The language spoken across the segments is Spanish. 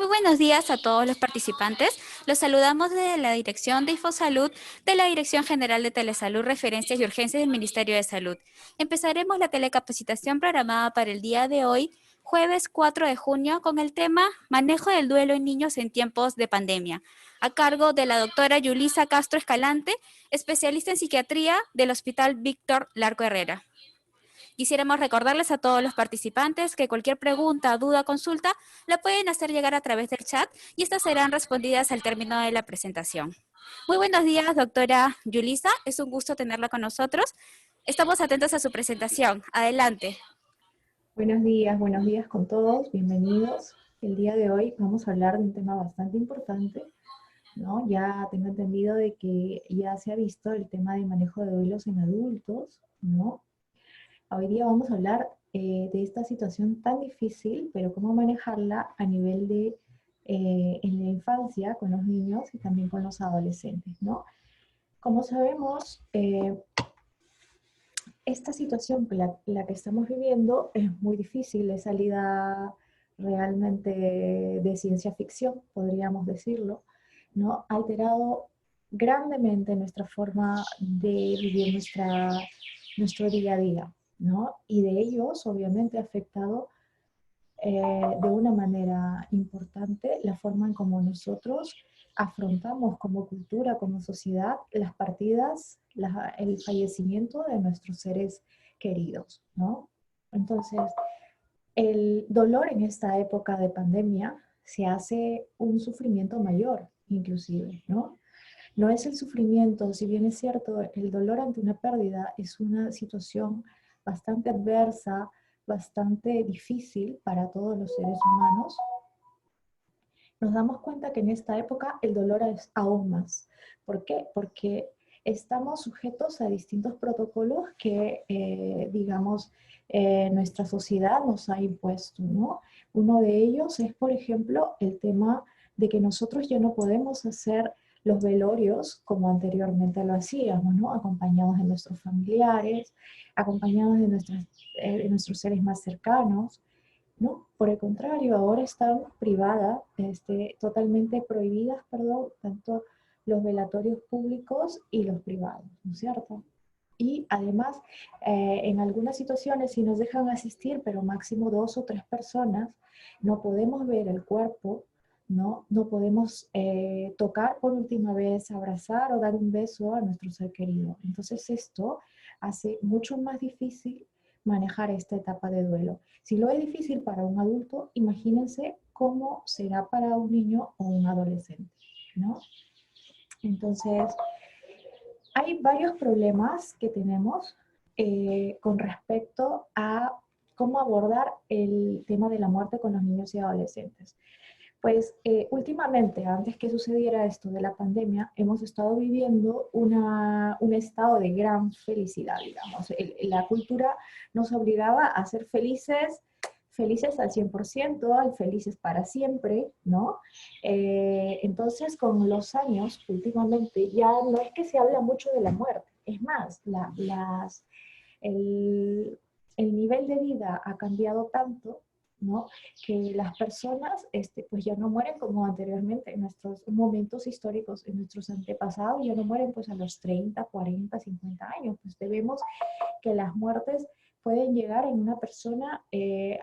Muy buenos días a todos los participantes. Los saludamos desde la Dirección de Infosalud de la Dirección General de Telesalud, Referencias y Urgencias del Ministerio de Salud. Empezaremos la telecapacitación programada para el día de hoy, jueves 4 de junio, con el tema Manejo del duelo en niños en tiempos de pandemia, a cargo de la doctora Yulisa Castro Escalante, especialista en psiquiatría del Hospital Víctor Larco Herrera. Quisiéramos recordarles a todos los participantes que cualquier pregunta, duda, consulta, la pueden hacer llegar a través del chat y estas serán respondidas al término de la presentación. Muy buenos días, doctora Yulisa. Es un gusto tenerla con nosotros. Estamos atentos a su presentación. Adelante. Buenos días con todos, bienvenidos. El día de hoy vamos a hablar de un tema bastante importante, ¿no? Ya tengo entendido de que ya se ha visto el tema de manejo de duelos en adultos, ¿no? Hoy día vamos a hablar de esta situación tan difícil, pero cómo manejarla a nivel de en la infancia con los niños y también con los adolescentes, ¿no? Como sabemos, esta situación, la que estamos viviendo, es muy difícil, es salida realmente de ciencia ficción, podríamos decirlo, ¿no? Ha alterado grandemente nuestra forma de vivir nuestro día a día, ¿no? Y de ellos, obviamente, ha afectado de una manera importante la forma en cómo nosotros afrontamos como cultura, como sociedad, las partidas, el fallecimiento de nuestros seres queridos, ¿no? Entonces, el dolor en esta época de pandemia se hace un sufrimiento mayor, inclusive, ¿no? No es el sufrimiento, si bien es cierto, el dolor ante una pérdida es una situación bastante adversa, bastante difícil para todos los seres humanos. Nos damos cuenta que en esta época el dolor es aún más. ¿Por qué? Porque estamos sujetos a distintos protocolos que, digamos, nuestra sociedad nos ha impuesto, ¿no? Uno de ellos es, por ejemplo, el tema de que nosotros ya no podemos hacer los velorios como anteriormente lo hacíamos, ¿no? Acompañados de nuestros familiares, acompañados de nuestros seres más cercanos, ¿no? Por el contrario, ahora están privadas, totalmente prohibidas, perdón, tanto los velatorios públicos y los privados, ¿no es cierto? Y además, en algunas situaciones, si nos dejan asistir, pero máximo 2 o 3 personas, no podemos ver el cuerpo, ¿no? No podemos tocar por última vez, abrazar o dar un beso a nuestro ser querido. Entonces esto hace mucho más difícil manejar esta etapa de duelo. Si lo es difícil para un adulto, imagínense cómo será para un niño o un adolescente, ¿no? Entonces, hay varios problemas que tenemos con respecto a cómo abordar el tema de la muerte con los niños y adolescentes. Pues últimamente, antes que sucediera esto de la pandemia, hemos estado viviendo un estado de gran felicidad, digamos. La cultura nos obligaba a ser felices, felices al 100%, felices para siempre, ¿no? Entonces, con los años, últimamente, ya no es que se habla mucho de la muerte, es más, el, el nivel de vida ha cambiado tanto, ¿no? Que las personas pues ya no mueren como anteriormente en nuestros momentos históricos, en nuestros antepasados, ya no mueren pues a los 30, 40, 50 años. Pues vemos que las muertes pueden llegar en una persona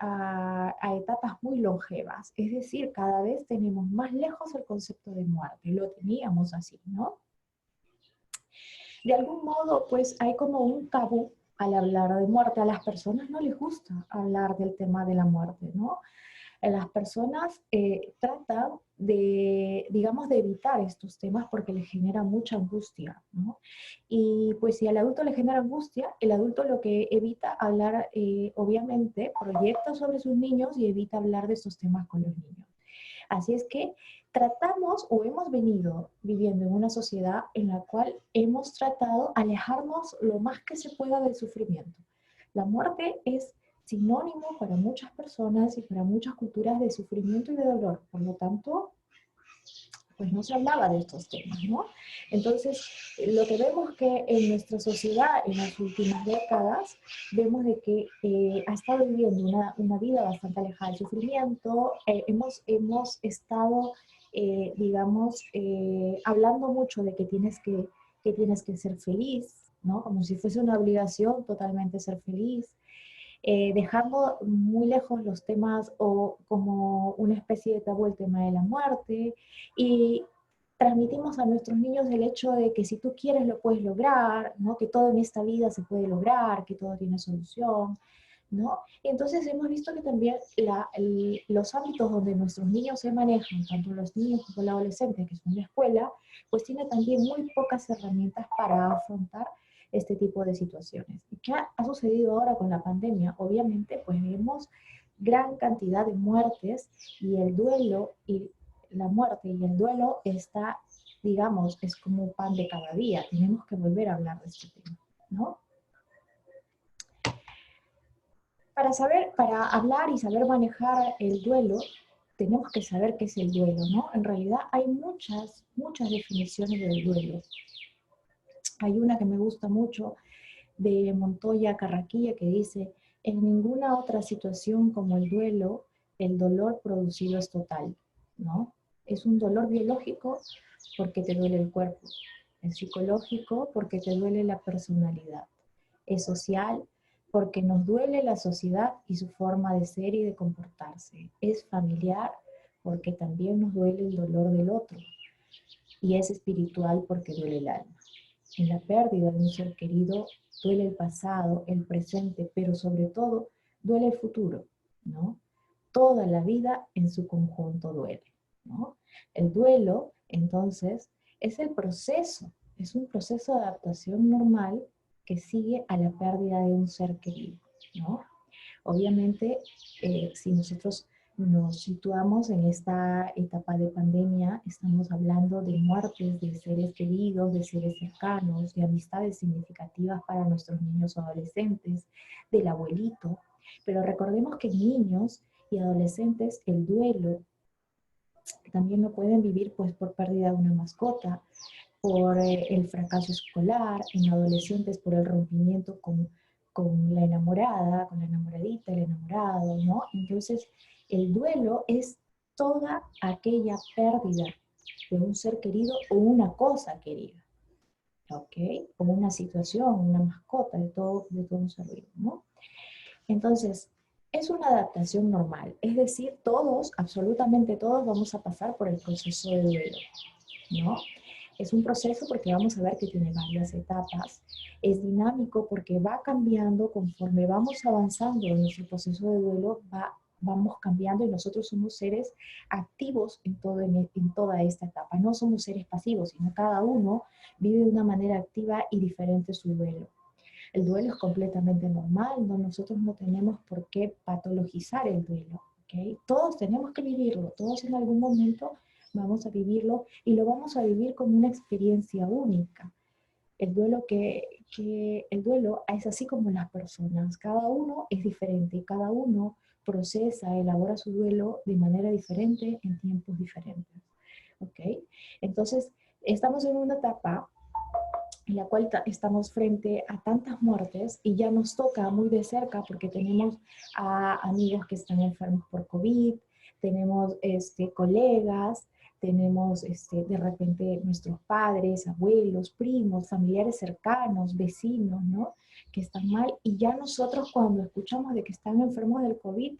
a etapas muy longevas. Es decir, cada vez tenemos más lejos el concepto de muerte. Lo teníamos así, ¿no? De algún modo, pues hay como un tabú al hablar de muerte. A las personas no les gusta hablar del tema de la muerte, ¿no? Las personas tratan de, digamos, de evitar estos temas porque les genera mucha angustia, ¿no? Y pues si al adulto le genera angustia, el adulto lo que evita hablar, obviamente, proyecta sobre sus niños y evita hablar de estos temas con los niños. Así es que tratamos o hemos venido viviendo en una sociedad en la cual hemos tratado alejarnos lo más que se pueda del sufrimiento. La muerte es sinónimo para muchas personas y para muchas culturas de sufrimiento y de dolor. Por lo tanto, pues no se hablaba de estos temas, ¿no? Entonces, lo que vemos que en nuestra sociedad en las últimas décadas, vemos de que ha estado viviendo una vida bastante alejada del sufrimiento, hemos estado, digamos, hablando mucho de que tienes que ser feliz, ¿no? Como si fuese una obligación totalmente ser feliz, dejando muy lejos los temas o como una especie de tabú el tema de la muerte, y transmitimos a nuestros niños el hecho de que si tú quieres lo puedes lograr, ¿no? Que todo en esta vida se puede lograr, que todo tiene solución, ¿no? Y entonces hemos visto que también los ámbitos donde nuestros niños se manejan, tanto los niños como los adolescentes que son de escuela, pues tienen también muy pocas herramientas para afrontar este tipo de situaciones. ¿Y qué ha sucedido ahora con la pandemia? Obviamente, pues vemos gran cantidad de muertes y el duelo y la muerte y el duelo está, digamos, es como pan de cada día. Tenemos que volver a hablar de este tema, ¿no? Para hablar y saber manejar el duelo, tenemos que saber qué es el duelo, ¿no? En realidad hay muchas definiciones del duelo. Hay una que me gusta mucho, de Montoya Carraquilla, que dice: en ninguna otra situación como el duelo, el dolor producido es total, ¿no? Es un dolor biológico porque te duele el cuerpo, es psicológico porque te duele la personalidad, es social porque nos duele la sociedad y su forma de ser y de comportarse, es familiar porque también nos duele el dolor del otro, y es espiritual porque duele el alma. En la pérdida de un ser querido duele el pasado, el presente, pero sobre todo duele el futuro, ¿no? Toda la vida en su conjunto duele, ¿no? El duelo, entonces, es un proceso de adaptación normal que sigue a la pérdida de un ser querido, ¿no? Obviamente, si nosotros nos situamos en esta etapa de pandemia, estamos hablando de muertes de seres queridos, de seres cercanos, de amistades significativas para nuestros niños o adolescentes, del abuelito. Pero recordemos que en niños y adolescentes el duelo también lo pueden vivir pues por pérdida de una mascota, por el fracaso escolar, en adolescentes por el rompimiento con la enamorada, con la enamoradita, el enamorado, ¿no? Entonces, el duelo es toda aquella pérdida de un ser querido o una cosa querida, ¿ok? O una situación, una mascota, de todo un ser vivo, ¿no? Entonces, es una adaptación normal, es decir, todos, absolutamente todos, vamos a pasar por el proceso de duelo, ¿no? Es un proceso porque vamos a ver que tiene varias etapas. Es dinámico porque va cambiando conforme vamos avanzando en nuestro proceso de duelo, vamos cambiando y nosotros somos seres activos en toda esta etapa. No somos seres pasivos, sino cada uno vive de una manera activa y diferente su duelo. El duelo es completamente normal, ¿no? Nosotros no tenemos por qué patologizar el duelo, ¿ok? Todos tenemos que vivirlo, todos en algún momento vamos a vivirlo y lo vamos a vivir como una experiencia única. El duelo es así como las personas, cada uno es diferente y cada uno procesa, elabora su duelo de manera diferente en tiempos diferentes, ¿ok? Entonces, estamos en una etapa en la cual estamos frente a tantas muertes y ya nos toca muy de cerca porque tenemos a amigos que están enfermos por COVID, tenemos colegas, tenemos de repente nuestros padres, abuelos, primos, familiares cercanos, vecinos, ¿no? Que están mal, y ya nosotros cuando escuchamos de que están enfermos del COVID,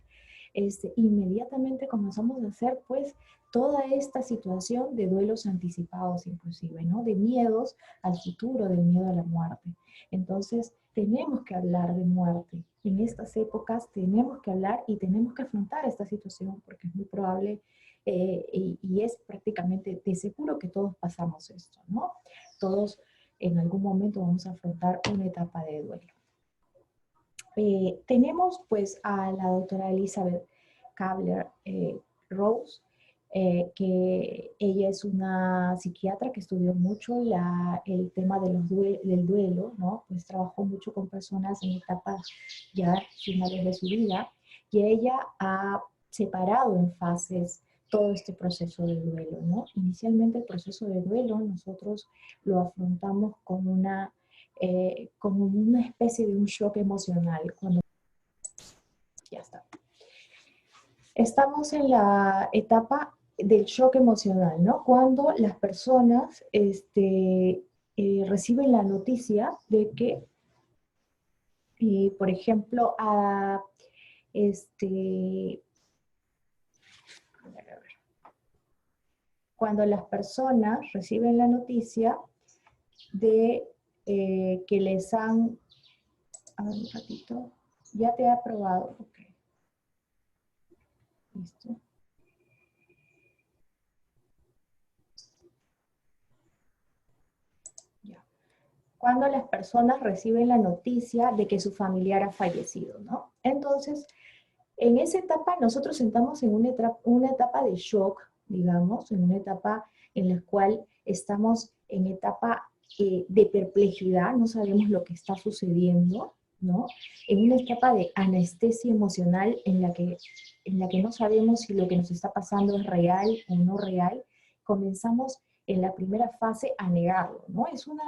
inmediatamente comenzamos a hacer pues toda esta situación de duelos anticipados inclusive, ¿no? De miedos al futuro, del miedo a la muerte. Entonces, tenemos que hablar de muerte. En estas épocas tenemos que hablar y tenemos que afrontar esta situación porque es muy probable y es prácticamente de seguro que todos pasamos esto, ¿no? Todos en algún momento vamos a afrontar una etapa de duelo. Tenemos pues a la doctora Elizabeth Kubler-Ross, que ella es una psiquiatra que estudió mucho el tema de del duelo, ¿no? Pues trabajó mucho con personas en etapas ya finales de su vida, y ella ha separado en fases todo este proceso de duelo, ¿no? Inicialmente el proceso de duelo nosotros lo afrontamos como una especie de un shock emocional. Cuando ya está. Estamos en la etapa del shock emocional, ¿no? Cuando las personas reciben la noticia de que, por ejemplo, este, cuando las personas reciben la noticia de que les han, a ver un ratito, ya te he aprobado, ok, listo. Ya. Cuando las personas reciben la noticia de que su familiar ha fallecido, ¿no? Entonces, en esa etapa nosotros estamos en una etapa de shock, digamos, en una etapa en la cual estamos en etapa de perplejidad, no sabemos lo que está sucediendo, ¿no? En una etapa de anestesia emocional en la que no sabemos si lo que nos está pasando es real o no real, comenzamos en la primera fase a negarlo, ¿no?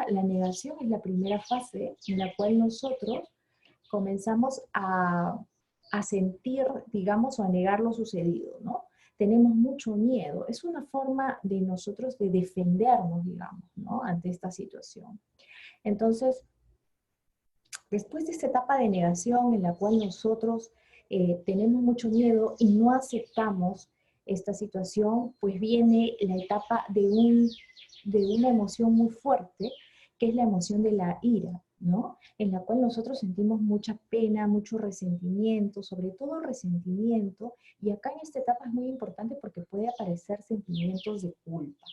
La negación es la primera fase en la cual nosotros comenzamos a sentir, digamos, o a negar lo sucedido, ¿no? Tenemos mucho miedo. Es una forma de nosotros de defendernos, digamos, ¿no? Ante esta situación. Entonces, después de esta etapa de negación en la cual nosotros tenemos mucho miedo y no aceptamos esta situación, pues viene la etapa de una emoción muy fuerte, que es la emoción de la ira, ¿no? En la cual nosotros sentimos mucha pena, mucho resentimiento, sobre todo resentimiento, y acá en esta etapa es muy importante porque puede aparecer sentimientos de culpa,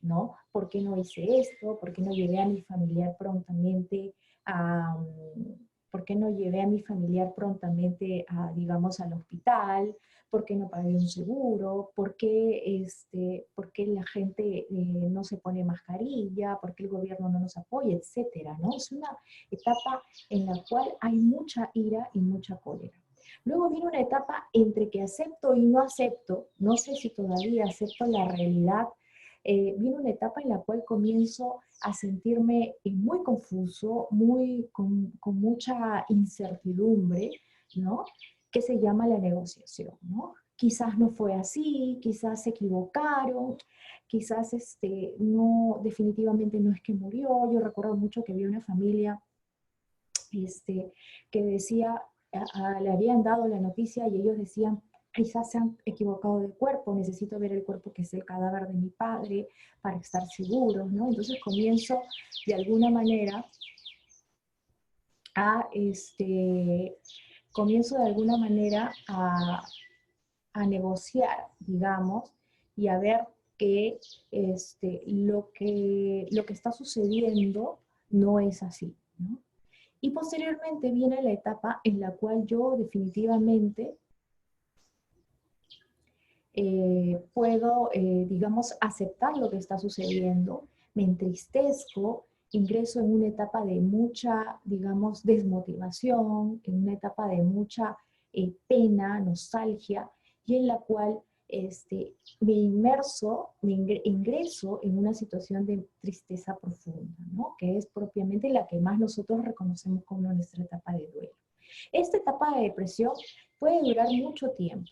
¿no? ¿Por qué no hice esto? ¿Por qué no llevé a mi familiar prontamente a... ¿Por qué no llevé a mi familiar prontamente a, digamos, al hospital? ¿Por qué no pagué un seguro? ¿Por qué la gente no se pone mascarilla? ¿Por qué el gobierno no nos apoya? Etcétera, ¿no? Es una etapa en la cual hay mucha ira y mucha cólera. Luego viene una etapa entre que acepto y no acepto, no sé si todavía acepto la realidad, viene una etapa en la cual comienzo a sentirme muy confuso, con mucha incertidumbre, ¿no? Que se llama la negociación, ¿no? Quizás no fue así, quizás se equivocaron, quizás no, definitivamente no es que murió. Yo recuerdo mucho que había una familia que decía, le habían dado la noticia y ellos decían, quizás se han equivocado de cuerpo, necesito ver el cuerpo que es el cadáver de mi padre para estar seguros, ¿no? Entonces comienzo de alguna manera a, comienzo de alguna manera negociar, digamos, y a ver que, lo que está sucediendo no es así, ¿no? Y posteriormente viene la etapa en la cual yo definitivamente puedo, digamos, aceptar lo que está sucediendo, me entristezco, ingreso en una etapa de mucha, digamos, desmotivación, en una etapa de mucha pena, nostalgia, y en la cual ingreso en una situación de tristeza profunda, ¿no? Que es propiamente la que más nosotros reconocemos como nuestra etapa de duelo. Esta etapa de depresión puede durar mucho tiempo,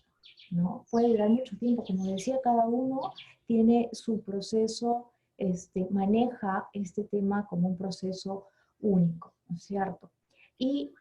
¿no? Puede durar mucho tiempo. Como decía, cada uno tiene su proceso, maneja este tema como un proceso único, ¿no es cierto? Y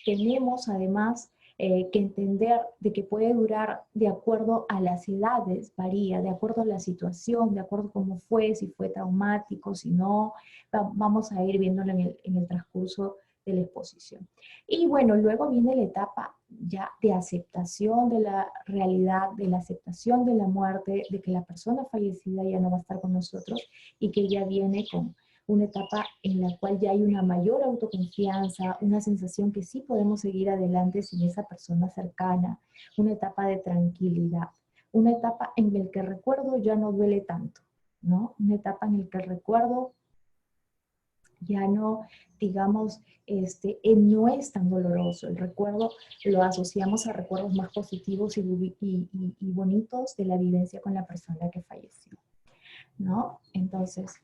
tenemos además que entender de que puede durar de acuerdo a las edades, varía, de acuerdo a la situación, de acuerdo a cómo fue, si fue traumático, si no, vamos a ir viéndolo en el transcurso de la exposición. Y bueno, luego viene la etapa ya de aceptación de la realidad, de la aceptación de la muerte, de que la persona fallecida ya no va a estar con nosotros y que ya viene con una etapa en la cual ya hay una mayor autoconfianza, una sensación que sí podemos seguir adelante sin esa persona cercana, una etapa de tranquilidad, una etapa en la que el recuerdo ya no duele tanto, ¿no? Una etapa en la que el recuerdo ya no, digamos, no es tan doloroso. El recuerdo lo asociamos a recuerdos más positivos y bonitos de la vivencia con la persona que falleció, ¿no? Entonces,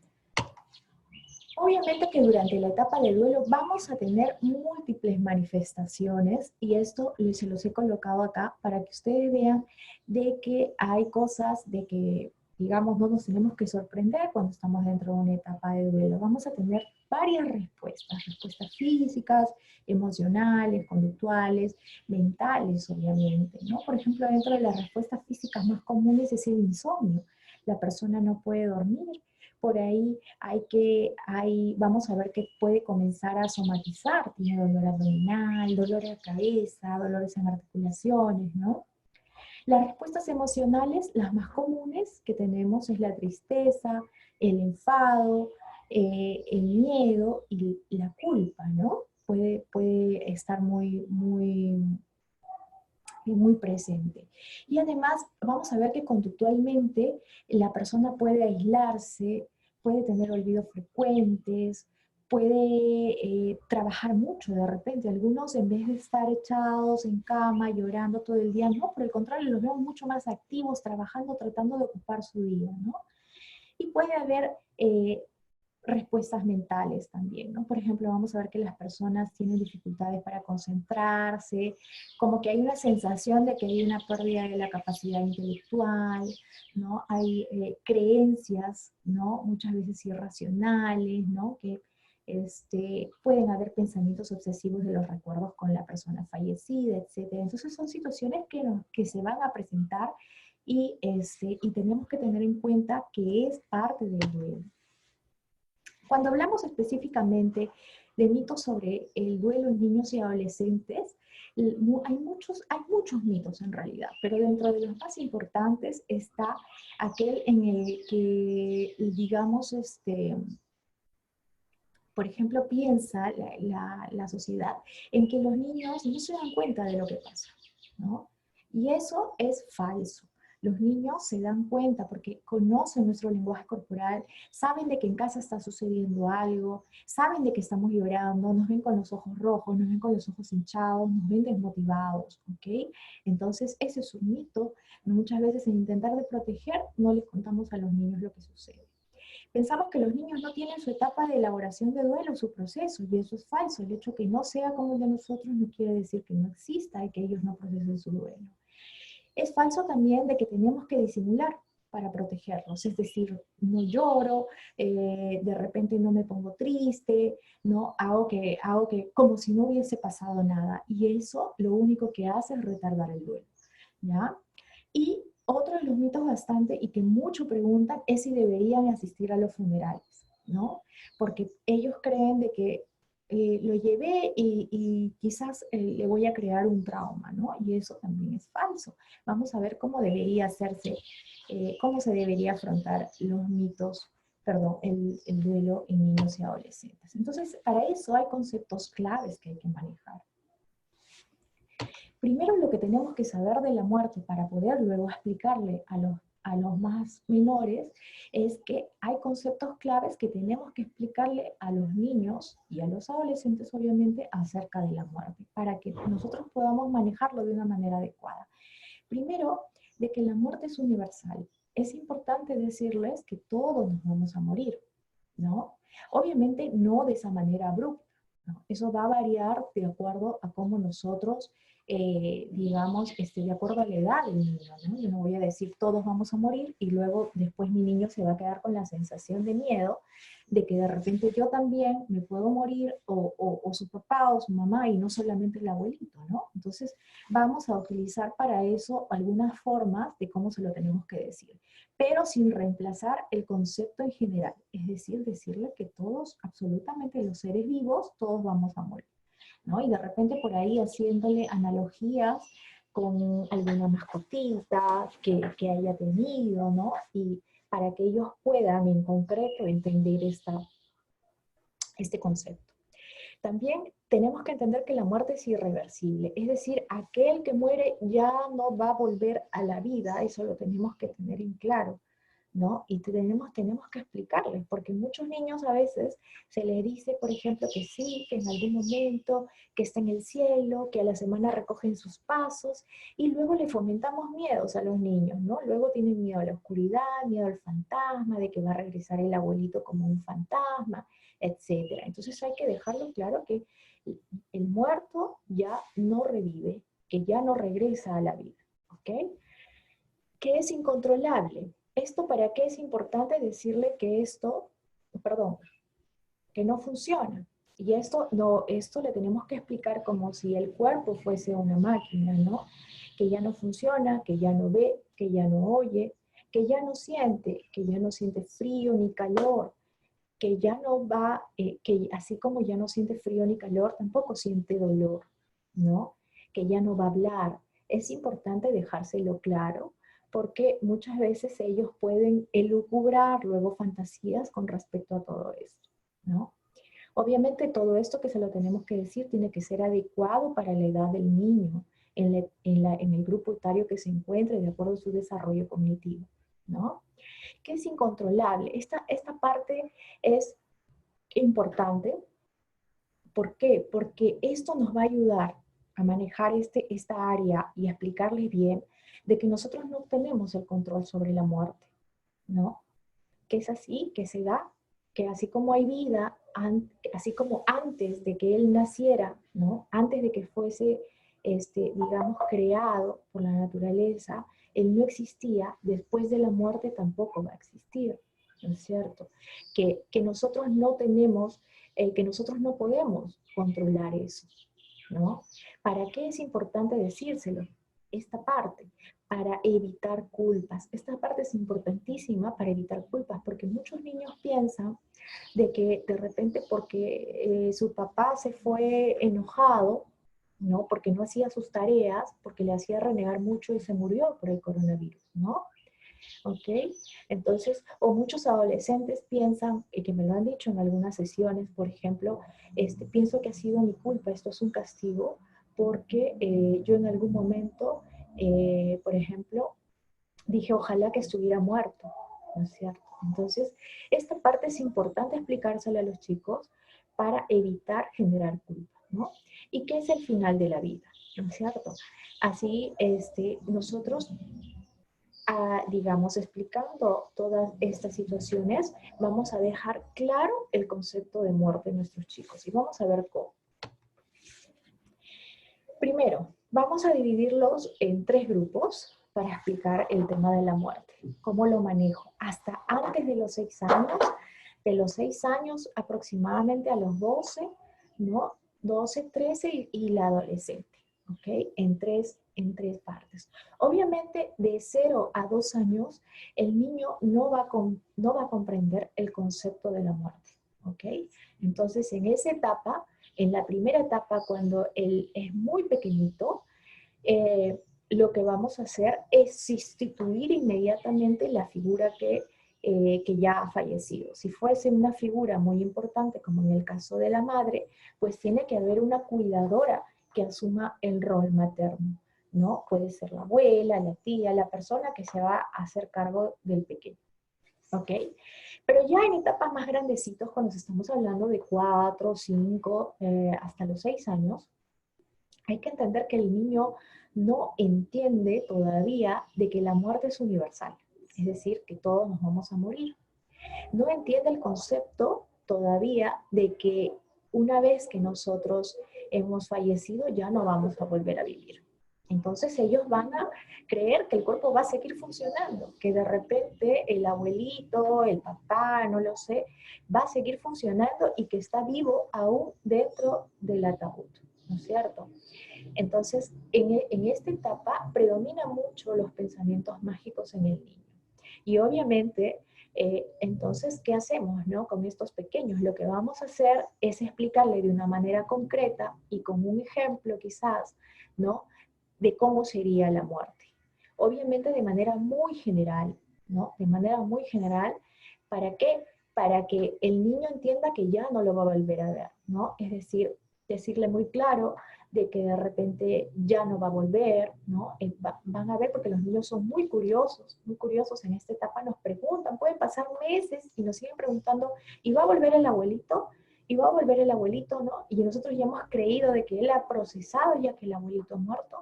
obviamente que durante la etapa de duelo vamos a tener múltiples manifestaciones y esto se los he colocado acá para que ustedes vean de que hay cosas de que, digamos, no nos tenemos que sorprender cuando estamos dentro de una etapa de duelo. Vamos a tener varias respuestas físicas, emocionales, conductuales, mentales, obviamente, ¿no? Por ejemplo, dentro de las respuestas físicas más comunes es el insomnio. La persona no puede dormir. Por ahí vamos a ver que puede comenzar a somatizar, tiene dolor abdominal, dolor de cabeza, dolores en articulaciones, ¿no? Las respuestas emocionales, las más comunes que tenemos es la tristeza, el enfado, el miedo y la culpa, ¿no? Puede estar muy presente. Y además vamos a ver que conductualmente la persona puede aislarse, puede tener olvidos frecuentes, puede trabajar mucho de repente. Algunos en vez de estar echados en cama llorando todo el día, no, por el contrario, los vemos mucho más activos, trabajando, tratando de ocupar su día, ¿no? Y puede haber respuestas mentales también, ¿no? Por ejemplo, vamos a ver que las personas tienen dificultades para concentrarse, como que hay una sensación de que hay una pérdida de la capacidad intelectual, ¿no? Hay creencias, ¿no? Muchas veces irracionales, ¿no? Que pueden haber pensamientos obsesivos de los recuerdos con la persona fallecida, etcétera. Entonces son situaciones que se van a presentar y tenemos que tener en cuenta que es parte del duelo. Cuando hablamos específicamente de mitos sobre el duelo en niños y adolescentes, hay muchos mitos en realidad, pero dentro de los más importantes está aquel en el que, digamos, por ejemplo, piensa la sociedad en que los niños no se dan cuenta de lo que pasa, ¿no? Y eso es falso. Los niños se dan cuenta porque conocen nuestro lenguaje corporal, saben de que en casa está sucediendo algo, saben de que estamos llorando, nos ven con los ojos rojos, nos ven con los ojos hinchados, nos ven desmotivados, ¿ok? Entonces, ese es un mito. Muchas veces en intentar de proteger, no les contamos a los niños lo que sucede. Pensamos que los niños no tienen su etapa de elaboración de duelo, su proceso, y eso es falso. El hecho que no sea como el de nosotros no quiere decir que no exista y que ellos no procesen su duelo. Es falso también de que tenemos que disimular para protegerlos, es decir, no lloro, de repente no me pongo triste, no hago que como si no hubiese pasado nada, y eso lo único que hace es retardar el duelo, ¿ya? Y otro de los mitos bastante y que mucho preguntan es si deberían asistir a los funerales, ¿no? Porque ellos creen de que lo llevé y quizás le voy a crear un trauma, ¿no? Y eso también es falso. Vamos a ver cómo debería hacerse, cómo se debería afrontar los mitos, perdón, el duelo en niños y adolescentes. Entonces, para eso hay conceptos claves que hay que manejar. Primero lo que tenemos que saber de la muerte para poder luego explicarle a los más menores es que hay conceptos claves que tenemos que explicarle a los niños y a los adolescentes obviamente acerca de la muerte para que nosotros podamos manejarlo de una manera adecuada. Primero, de que la muerte es universal. Es importante decirles que todos nos vamos a morir, ¿no? Obviamente no de esa manera abrupta, ¿no? Eso va a variar de acuerdo a cómo nosotros, digamos, de acuerdo a la edad del niño, ¿no? Yo no voy a decir todos vamos a morir y luego después mi niño se va a quedar con la sensación de miedo de que de repente yo también me puedo morir o su papá o su mamá y no solamente el abuelito, ¿no? Entonces vamos a utilizar para eso algunas formas de cómo se lo tenemos que decir, pero sin reemplazar el concepto en general, es decir, decirle que todos, absolutamente los seres vivos, todos vamos a morir, ¿no? Y de repente por ahí haciéndole analogías con alguna mascotita que haya tenido, ¿no? Y para que ellos puedan en concreto entender este concepto. También tenemos que entender que la muerte es irreversible, es decir, aquel que muere ya no va a volver a la vida, eso lo tenemos que tener en claro, ¿no? Y tenemos que explicarles, porque muchos niños a veces se les dice, por ejemplo, que sí, que en algún momento, que está en el cielo, que a la semana recogen sus pasos, y luego le fomentamos miedos a los niños, ¿no? Luego tienen miedo a la oscuridad, miedo al fantasma, de que va a regresar el abuelito como un fantasma, etcétera. Entonces hay que dejarlo claro que el muerto ya no revive, que ya no regresa a la vida, ¿ok? Que es incontrolable. ¿Esto para qué es importante decirle que esto, perdón, que no funciona? Y esto, no, esto le tenemos que explicar como si el cuerpo fuese una máquina, ¿no? Que ya no funciona, que ya no ve, que ya no oye, que ya no siente frío ni calor, que ya no va, que así como ya no siente frío ni calor, tampoco siente dolor, ¿no? Que ya no va a hablar. Es importante dejárselo claro porque muchas veces ellos pueden elucubrar luego fantasías con respecto a todo esto, ¿no? Obviamente todo esto que se lo tenemos que decir tiene que ser adecuado para la edad del niño, en el grupo etario que se encuentre de acuerdo a su desarrollo cognitivo, ¿no? Que es incontrolable. Esta parte es importante. ¿Por qué? Porque esto nos va a ayudar a manejar esta área y a explicarles bien de que nosotros no tenemos el control sobre la muerte, ¿no? Que es así, que se da, que así como hay vida, así como antes de que él naciera, ¿no? Antes de que fuese, digamos, creado por la naturaleza, él no existía, después de la muerte tampoco va a existir, ¿no es cierto? Que nosotros no tenemos, que nosotros no podemos controlar eso, ¿no? ¿Para qué es importante decírselo? Esta parte, para evitar culpas. Esta parte es importantísima para evitar culpas, porque muchos niños piensan de que de repente porque su papá se fue enojado, ¿no? Porque no hacía sus tareas, porque le hacía renegar mucho y se murió por el coronavirus, ¿no? ¿Ok? Entonces, o muchos adolescentes piensan, y que me lo han dicho en algunas sesiones, por ejemplo, pienso que ha sido mi culpa, esto es un castigo, porque yo en algún momento, por ejemplo, dije, ojalá que estuviera muerto, ¿no es cierto? Entonces, esta parte es importante explicársela a los chicos para evitar generar culpa, ¿no? ¿Y qué es el final de la vida? ¿No es cierto? Así, nosotros digamos, explicando todas estas situaciones, vamos a dejar claro el concepto de muerte en nuestros chicos. Y vamos a ver cómo. Primero, vamos a dividirlos en 3 grupos para explicar el tema de la muerte. ¿Cómo lo manejo? Hasta antes de los 6 años, de los 6 años aproximadamente a los 12, ¿no? 12, 13 y la adolescente. ¿Ok? En tres partes. Obviamente, de 0 a 2 años, el niño no va a comprender el concepto de la muerte. ¿Ok? Entonces, en esa etapa, en la primera etapa, cuando él es muy pequeñito, lo que vamos a hacer es sustituir inmediatamente la figura que ya ha fallecido. Si fuese una figura muy importante, como en el caso de la madre, pues tiene que haber una cuidadora que asuma el rol materno, ¿no? Puede ser la abuela, la tía, la persona que se va a hacer cargo del pequeño, ¿ok? Pero ya en etapas más grandecitos, cuando estamos hablando de 4, 5, hasta los 6 años, hay que entender que el niño no entiende todavía de que la muerte es universal, es decir, que todos nos vamos a morir. No entiende el concepto todavía de que una vez que nosotros hemos fallecido ya no vamos a volver a vivir. Entonces ellos van a creer que el cuerpo va a seguir funcionando, que de repente el abuelito, el papá, no lo sé, va a seguir funcionando y que está vivo aún dentro del ataúd, ¿no es cierto? Entonces, en esta etapa predominan mucho los pensamientos mágicos en el niño. Y obviamente, entonces, ¿qué hacemos, no? Con estos pequeños, lo que vamos a hacer es explicarle de una manera concreta y con un ejemplo quizás, ¿no? De cómo sería la muerte. Obviamente de manera muy general, ¿no? De manera muy general, ¿para qué? Para que el niño entienda que ya no lo va a volver a ver, ¿no? Es decir, decirle muy claro de que de repente ya no va a volver, ¿no? Van a ver, porque los niños son muy curiosos en esta etapa, nos preguntan, pueden pasar meses y nos siguen preguntando, ¿y va a volver el abuelito? ¿Y va a volver el abuelito, no? Y nosotros ya hemos creído de que él ha procesado ya que el abuelito ha muerto,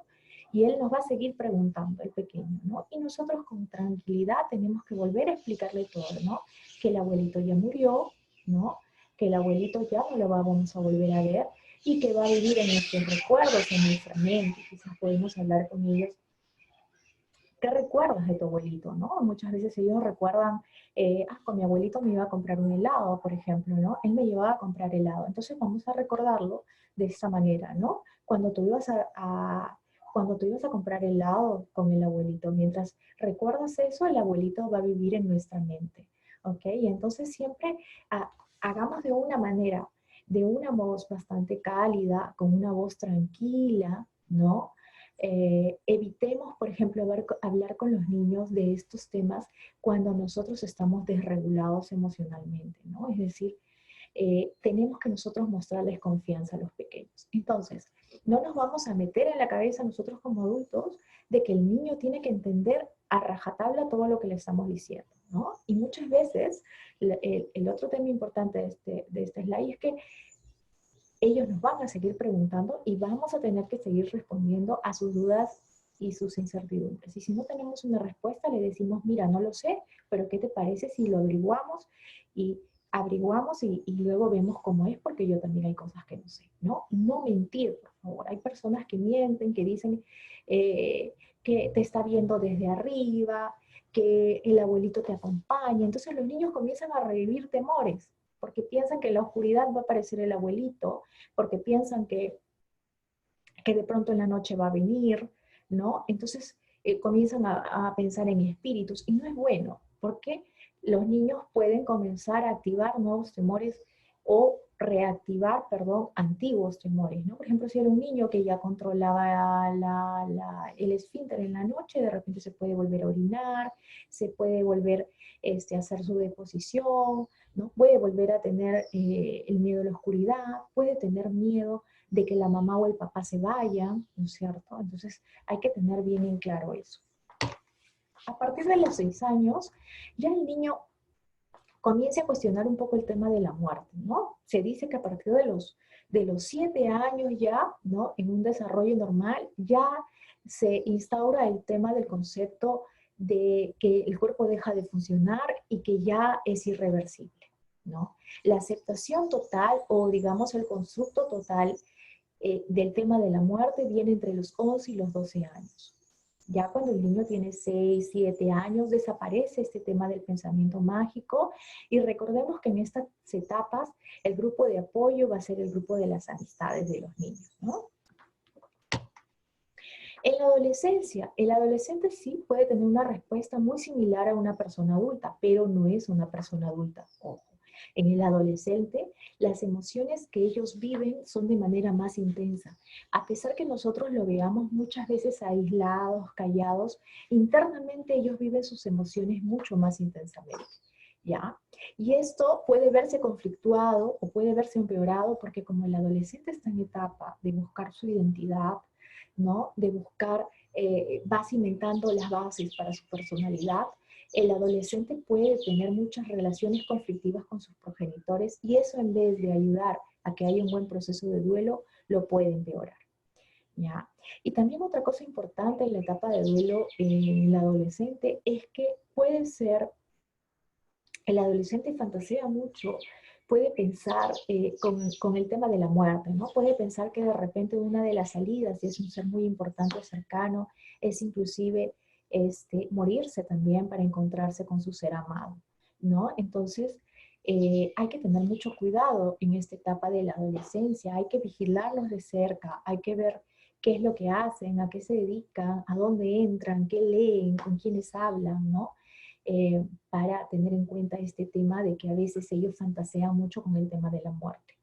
y él nos va a seguir preguntando, el pequeño, ¿no? Y nosotros con tranquilidad tenemos que volver a explicarle todo, ¿no? Que el abuelito ya murió, ¿no? Que el abuelito ya no lo vamos a volver a ver y que va a vivir en nuestros recuerdos, en nuestra mente. Quizás podemos hablar con ellos. ¿Qué recuerdas de tu abuelito, no? Muchas veces ellos recuerdan, con mi abuelito me iba a comprar un helado, por ejemplo, ¿no? Él me llevaba a comprar helado. Entonces vamos a recordarlo de esta manera, ¿no? Cuando tú ibas a comprar helado con el abuelito, mientras recuerdas eso, el abuelito va a vivir en nuestra mente, ¿ok? Y entonces siempre hagamos de una manera, de una voz bastante cálida, con una voz tranquila, ¿no? Evitemos, por ejemplo, hablar con los niños de estos temas cuando nosotros estamos desregulados emocionalmente, ¿no? Es decir, tenemos que nosotros mostrarles confianza a los pequeños. Entonces, no nos vamos a meter en la cabeza nosotros como adultos de que el niño tiene que entender a rajatabla todo lo que le estamos diciendo, ¿no? Y muchas veces, el otro tema importante de este slide es que ellos nos van a seguir preguntando y vamos a tener que seguir respondiendo a sus dudas y sus incertidumbres. Y si no tenemos una respuesta, le decimos, mira, no lo sé, pero ¿qué te parece si lo averiguamos? Y averiguamos y luego vemos cómo es, porque yo también hay cosas que no sé, ¿no? No mentir, por favor. Hay personas que mienten, que dicen que te está viendo desde arriba, que el abuelito te acompaña. Entonces los niños comienzan a revivir temores, porque piensan que en la oscuridad va a aparecer el abuelito, porque piensan que de pronto en la noche va a venir, ¿no? Entonces comienzan a pensar en espíritus y no es bueno, porque los niños pueden comenzar a activar nuevos temores o reactivar, perdón, antiguos temores, ¿no? Por ejemplo, si era un niño que ya controlaba el esfínter en la noche, de repente se puede volver a orinar, se puede volver a hacer su deposición, ¿no? Puede volver a tener el miedo a la oscuridad, puede tener miedo de que la mamá o el papá se vayan, ¿no es cierto? Entonces hay que tener bien en claro eso. A partir de los 6 años, ya el niño comienza a cuestionar un poco el tema de la muerte, ¿no? Se dice que a partir de los 7 años ya, ¿no? En un desarrollo normal, ya se instaura el tema del concepto de que el cuerpo deja de funcionar y que ya es irreversible, ¿no? La aceptación total, o digamos el constructo total del tema de la muerte, viene entre los 11 y los 12 años. Ya cuando el niño tiene 6, 7 años, desaparece este tema del pensamiento mágico, y recordemos que en estas etapas el grupo de apoyo va a ser el grupo de las amistades de los niños, ¿no? En la adolescencia, el adolescente sí puede tener una respuesta muy similar a una persona adulta, pero no es una persona adulta, ojo. En el adolescente, las emociones que ellos viven son de manera más intensa. A pesar que nosotros lo veamos muchas veces aislados, callados, internamente ellos viven sus emociones mucho más intensamente, ¿ya? Y esto puede verse conflictuado o puede verse empeorado porque como el adolescente está en etapa de buscar su identidad, ¿no? De buscar, va cimentando las bases para su personalidad, el adolescente puede tener muchas relaciones conflictivas con sus progenitores y eso, en vez de ayudar a que haya un buen proceso de duelo, lo puede empeorar, ¿ya? Y también otra cosa importante en la etapa de duelo en el adolescente es que puede ser, el adolescente fantasea mucho, puede pensar con el tema de la muerte, ¿no? Puede pensar que de repente una de las salidas, y es un ser muy importante o cercano, es inclusive morirse también para encontrarse con su ser amado, ¿no? Entonces, hay que tener mucho cuidado en esta etapa de la adolescencia, hay que vigilarlos de cerca, hay que ver qué es lo que hacen, a qué se dedican, a dónde entran, qué leen, con quiénes hablan, ¿no? Para tener en cuenta este tema de que a veces ellos fantasean mucho con el tema de la muerte.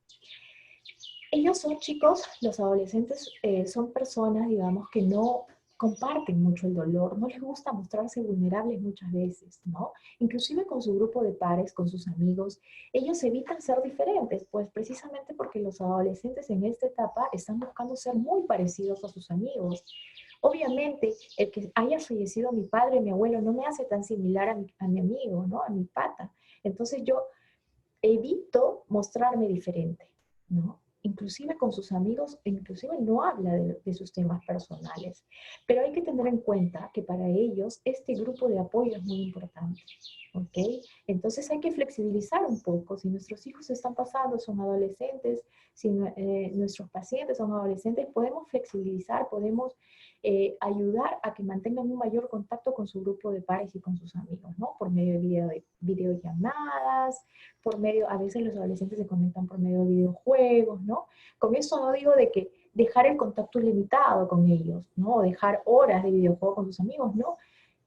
Ellos son chicos, los adolescentes son personas, digamos, que no comparten mucho el dolor, no les gusta mostrarse vulnerables muchas veces, ¿no? Inclusive con su grupo de pares, con sus amigos, ellos evitan ser diferentes, pues precisamente porque los adolescentes en esta etapa están buscando ser muy parecidos a sus amigos. Obviamente, el que haya fallecido mi padre, mi abuelo, no me hace tan similar a mi amigo, ¿no? A mi pata. Entonces yo evito mostrarme diferente, ¿no? Inclusive con sus amigos, inclusive no habla de sus temas personales. Pero hay que tener en cuenta que para ellos este grupo de apoyo es muy importante, ¿ok? Entonces hay que flexibilizar un poco. Si nuestros hijos están pasando, son adolescentes, si nuestros pacientes son adolescentes, podemos flexibilizar, podemos ayudar a que mantengan un mayor contacto con su grupo de pares y con sus amigos, ¿no? Por medio de videollamadas, por medio, a veces los adolescentes se conectan por medio de videojuegos, ¿no? Con eso no digo de que dejar el contacto limitado con ellos, ¿no? O dejar horas de videojuego con sus amigos, ¿no?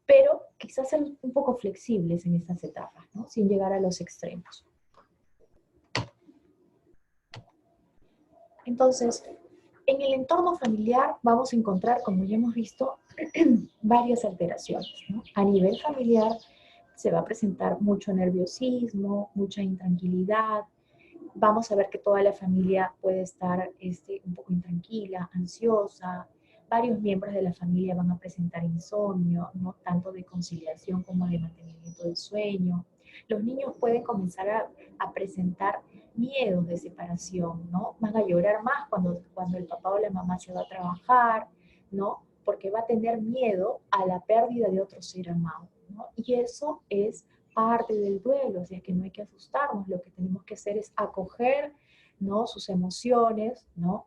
Pero quizás ser un poco flexibles en estas etapas, ¿no? Sin llegar a los extremos. Entonces, en el entorno familiar vamos a encontrar, como ya hemos visto, varias alteraciones, ¿no? A nivel familiar se va a presentar mucho nerviosismo, mucha intranquilidad. Vamos a ver que toda la familia puede estar un poco intranquila, ansiosa. Varios miembros de la familia van a presentar insomnio, ¿no? Tanto de conciliación como de mantenimiento del sueño. Los niños pueden comenzar a presentar miedos de separación, ¿no? Van a llorar más cuando el papá o la mamá se va a trabajar, ¿no? Porque va a tener miedo a la pérdida de otro ser amado, ¿no? Y eso es parte del duelo, o sea que no hay que asustarnos, lo que tenemos que hacer es acoger, ¿no? Sus emociones, ¿no?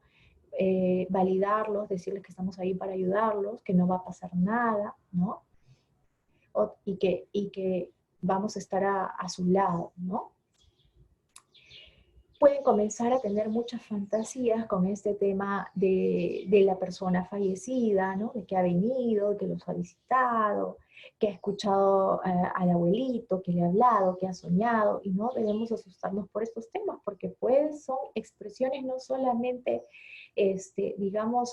Validarlos, decirles que estamos ahí para ayudarlos, que no va a pasar nada, ¿no? Y que vamos a estar a su lado, ¿no? Pueden comenzar a tener muchas fantasías con este tema de la persona fallecida, ¿no? De que ha venido, que los ha visitado, que ha escuchado al abuelito, que le ha hablado, que ha soñado, y no debemos asustarnos por estos temas, porque pues son expresiones no solamente, digamos,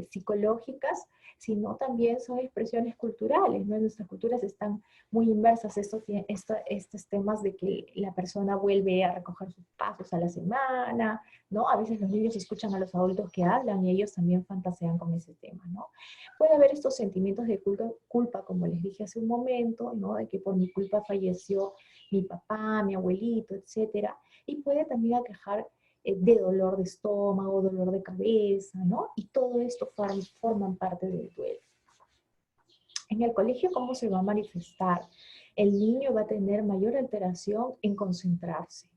psicológicas, sino también son expresiones culturales, ¿no? En nuestras culturas están muy inversas estos temas de que la persona vuelve a recoger sus pasos a la semana, ¿no? A veces los niños escuchan a los adultos que hablan y ellos también fantasean con ese tema, ¿no? Puede haber estos sentimientos de culpa, como les dije hace un momento, ¿no? De que por mi culpa falleció mi papá, mi abuelito, etcétera. Y puede también aquejar de dolor de estómago, dolor de cabeza, ¿no? Y todo esto forman parte del duelo. En el colegio, ¿cómo se va a manifestar? El niño va a tener mayor alteración en concentrarse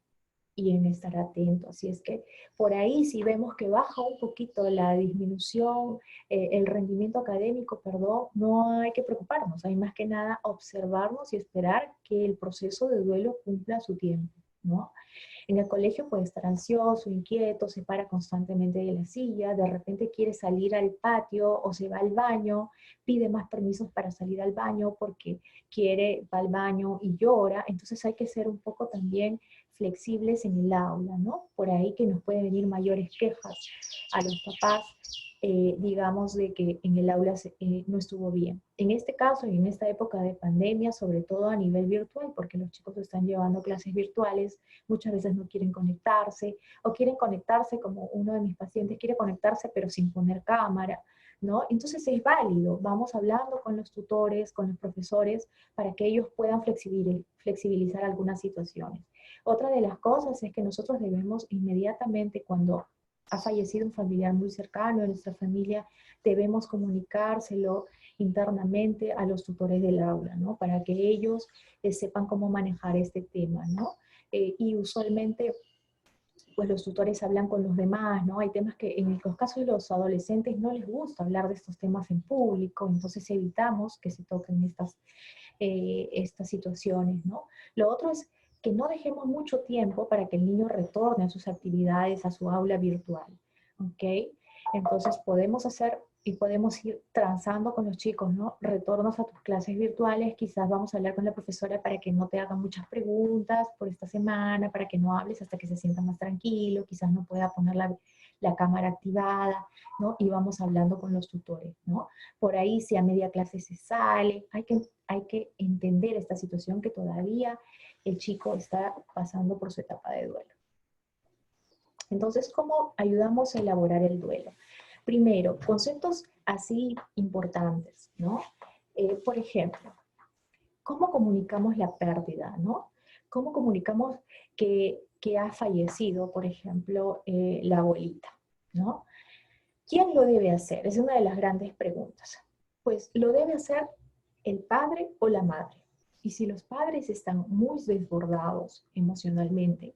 y en estar atento. Así es que por ahí si vemos que baja un poquito la disminución, el rendimiento académico, perdón, no hay que preocuparnos. Hay más que nada observarnos y esperar que el proceso de duelo cumpla su tiempo, ¿no? En el colegio puede estar ansioso, inquieto, se para constantemente de la silla, de repente quiere salir al patio o se va al baño, pide más permisos para salir al baño porque va al baño y llora. Entonces hay que ser un poco también flexibles en el aula, ¿no? Por ahí que nos pueden venir mayores quejas a los papás, digamos, de que en el aula no estuvo bien. En este caso y en esta época de pandemia, sobre todo a nivel virtual, porque los chicos están llevando clases virtuales, muchas veces no quieren conectarse, o quieren conectarse como uno de mis pacientes quiere conectarse pero sin poner cámara, ¿no? Entonces es válido, vamos hablando con los tutores, con los profesores, para que ellos puedan flexibilizar algunas situaciones. Otra de las cosas es que nosotros debemos inmediatamente, cuando ha fallecido un familiar muy cercano de nuestra familia, debemos comunicárselo internamente a los tutores del aula, ¿no? Para que ellos sepan cómo manejar este tema, ¿no? Y usualmente pues los tutores hablan con los demás, ¿no? Hay temas que en los casos de los adolescentes no les gusta hablar de estos temas en público, entonces evitamos que se toquen estas situaciones, ¿no? Lo otro es que no dejemos mucho tiempo para que el niño retorne a sus actividades, a su aula virtual, ¿ok? Entonces podemos hacer y podemos ir transando con los chicos, ¿no? Retornos a tus clases virtuales, quizás vamos a hablar con la profesora para que no te hagan muchas preguntas por esta semana, para que no hables hasta que se sienta más tranquilo, quizás no pueda poner la cámara activada, ¿no? Y vamos hablando con los tutores, ¿no? Por ahí, si a media clase se sale, hay que entender esta situación que todavía el chico está pasando por su etapa de duelo. Entonces, ¿cómo ayudamos a elaborar el duelo? Primero, conceptos así importantes, ¿no? Por ejemplo, ¿cómo comunicamos la pérdida, no? ¿Cómo comunicamos que ha fallecido, por ejemplo, la abuelita, ¿no? ¿Quién lo debe hacer? Es una de las grandes preguntas. Pues lo debe hacer el padre o la madre. Y si los padres están muy desbordados emocionalmente,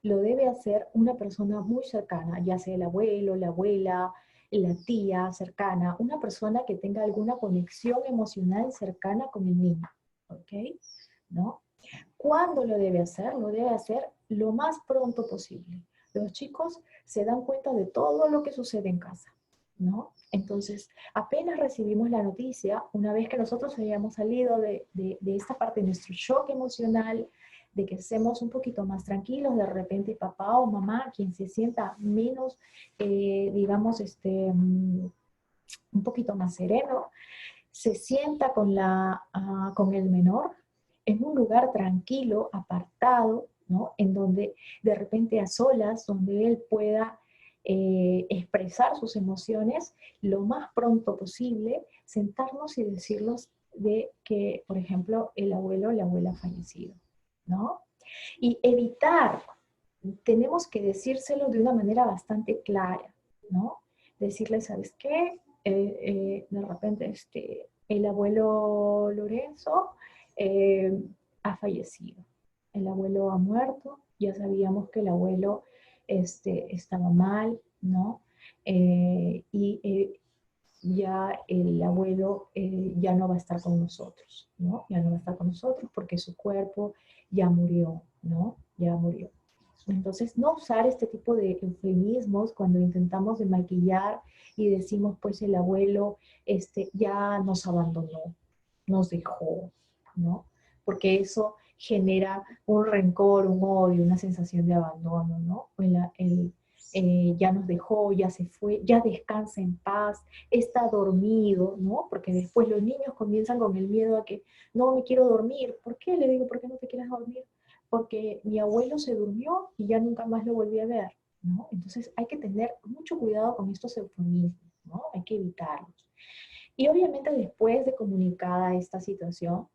lo debe hacer una persona muy cercana, ya sea el abuelo, la abuela, la tía cercana, una persona que tenga alguna conexión emocional cercana con el niño, ¿ok? ¿No? ¿Cuándo lo debe hacer? Lo debe hacer lo más pronto posible. Los chicos se dan cuenta de todo lo que sucede en casa, ¿no? Entonces, apenas recibimos la noticia, una vez que nosotros hayamos salido de esta parte de nuestro shock emocional, de que estemos un poquito más tranquilos, de repente papá o mamá, quien se sienta menos, digamos, un poquito más sereno, se sienta con el menor en un lugar tranquilo, apartado, ¿no? En donde de repente a solas, donde él pueda expresar sus emociones lo más pronto posible, sentarnos y decirlos de que, por ejemplo, el abuelo o la abuela ha fallecido, ¿no? Y evitar, tenemos que decírselo de una manera bastante clara, ¿no? Decirle, ¿sabes qué? De repente el abuelo Lorenzo ha fallecido, el abuelo ha muerto, ya sabíamos que el abuelo estaba mal, ¿no? Y ya el abuelo ya no va a estar con nosotros, ¿no? Ya no va a estar con nosotros porque su cuerpo ya murió, ¿no? Ya murió. Entonces, no usar este tipo de eufemismos cuando intentamos de maquillar y decimos, pues el abuelo ya nos abandonó, nos dejó, ¿no? Porque eso genera un rencor, un odio, una sensación de abandono, ¿no? Ya nos dejó, ya se fue, ya descansa en paz, está dormido, ¿no? Porque después los niños comienzan con el miedo a que, no me quiero dormir. ¿Por qué? Le digo, ¿por qué no te quieres dormir? Porque mi abuelo se durmió y ya nunca más lo volví a ver, ¿no? Entonces hay que tener mucho cuidado con estos eufemismos, ¿no? Hay que evitarlos. Y obviamente después de comunicada esta situación,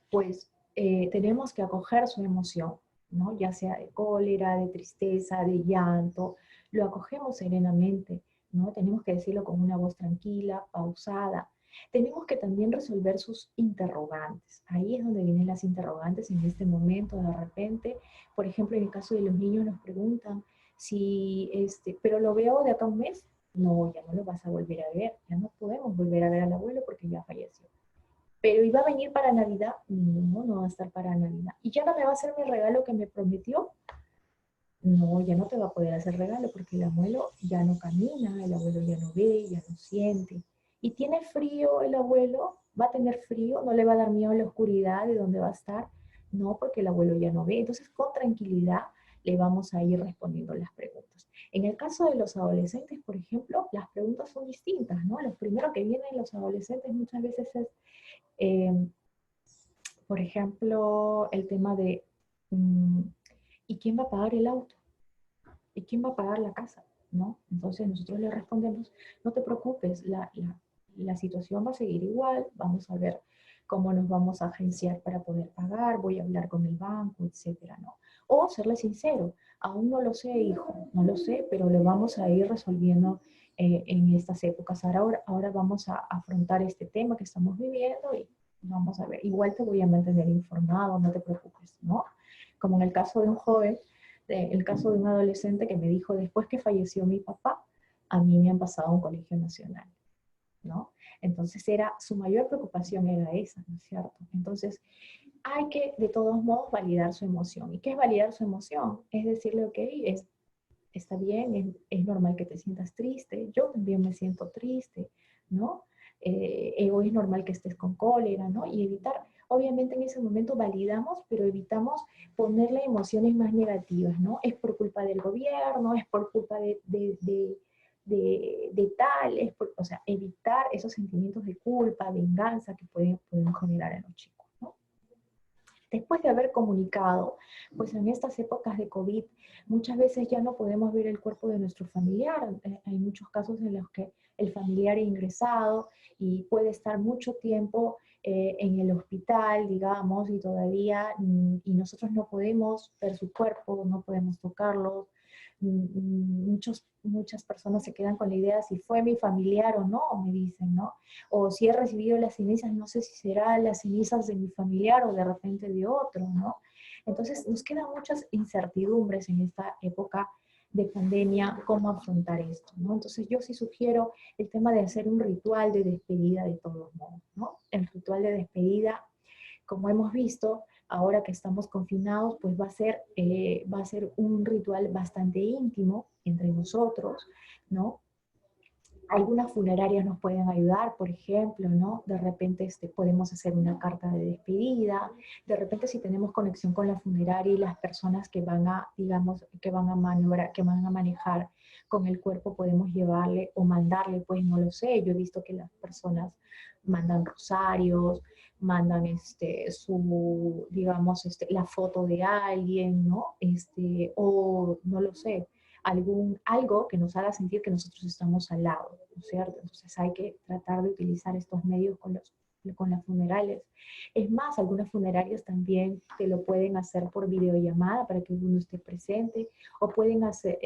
pues tenemos que acoger su emoción, ¿no? Ya sea de cólera, de tristeza, de llanto, lo acogemos serenamente, ¿no? Tenemos que decirlo con una voz tranquila, pausada. Tenemos que también resolver sus interrogantes. Ahí es donde vienen las interrogantes en este momento, de repente. Por ejemplo, en el caso de los niños nos preguntan si, pero lo veo de acá a un mes. No, ya no lo vas a volver a ver. Ya no podemos volver a ver al abuelo porque ya falleció. Pero iba a venir para Navidad, no, no va a estar para Navidad. ¿Y ya no me va a hacer mi regalo que me prometió? No, ya no te va a poder hacer regalo porque el abuelo ya no camina, el abuelo ya no ve, ya no siente. Y tiene frío el abuelo, va a tener frío, no le va a dar miedo a la oscuridad de dónde va a estar. No, porque el abuelo ya no ve. Entonces, con tranquilidad le vamos a ir respondiendo las preguntas. En el caso de los adolescentes, por ejemplo, las preguntas son distintas, ¿no? Lo primero que vienen los adolescentes muchas veces es, eh, por ejemplo, el tema de, ¿y quién va a pagar el auto? ¿Y quién va a pagar la casa? ¿No? Entonces nosotros le respondemos, no te preocupes, la situación va a seguir igual, vamos a ver cómo nos vamos a agenciar para poder pagar, voy a hablar con el banco, etcétera, ¿no? O serle sincero, aún no lo sé, hijo, no lo sé, pero lo vamos a ir resolviendo en estas épocas. Ahora vamos a afrontar este tema que estamos viviendo y vamos a ver, igual te voy a mantener informado, no te preocupes, ¿no? Como en el caso de un joven, el caso de un adolescente que me dijo, después que falleció mi papá, a mí me han pasado a un colegio nacional, ¿no? Entonces su mayor preocupación era esa, ¿no es cierto? Entonces, hay que, de todos modos, validar su emoción. ¿Y qué es validar su emoción? Es decirle, ok, está bien, es normal que te sientas triste, yo también me siento triste, ¿no? O es normal que estés con cólera, ¿no? Y evitar, obviamente en ese momento validamos, pero evitamos ponerle emociones más negativas, ¿no? Es por culpa del gobierno, es por culpa de tal, o sea, evitar esos sentimientos de culpa, venganza que pueden generar en los chicos, ¿no? Después de haber comunicado, pues en estas épocas de COVID, muchas veces ya no podemos ver el cuerpo de nuestro familiar. Hay muchos casos en los que el familiar ha ingresado y puede estar mucho tiempo en el hospital, digamos, y todavía, y nosotros no podemos ver su cuerpo, no podemos tocarlo. Muchas personas se quedan con la idea si fue mi familiar o no, me dicen, ¿no? O si he recibido las cenizas, no sé si será las cenizas de mi familiar o de repente de otro, ¿no? Entonces nos quedan muchas incertidumbres en esta época de pandemia, cómo afrontar esto, ¿no? Entonces yo sí sugiero el tema de hacer un ritual de despedida de todos modos, ¿no? El ritual de despedida, como hemos visto, ahora que estamos confinados, pues va a ser un ritual bastante íntimo entre nosotros, ¿no? Algunas funerarias nos pueden ayudar, por ejemplo, ¿no? De repente podemos hacer una carta de despedida, de repente si tenemos conexión con la funeraria y las personas que van a, digamos, que van a maniobrar, que van a manejar con el cuerpo, podemos llevarle o mandarle, pues no lo sé, yo he visto que las personas mandan rosarios, mandan digamos, la foto de alguien, ¿no? O no lo sé, algo que nos haga sentir que nosotros estamos al lado, ¿no es cierto? Entonces hay que tratar de utilizar estos medios con las funerales. Es más, algunas funerarias también te lo pueden hacer por videollamada para que uno esté presente, o pueden hacer,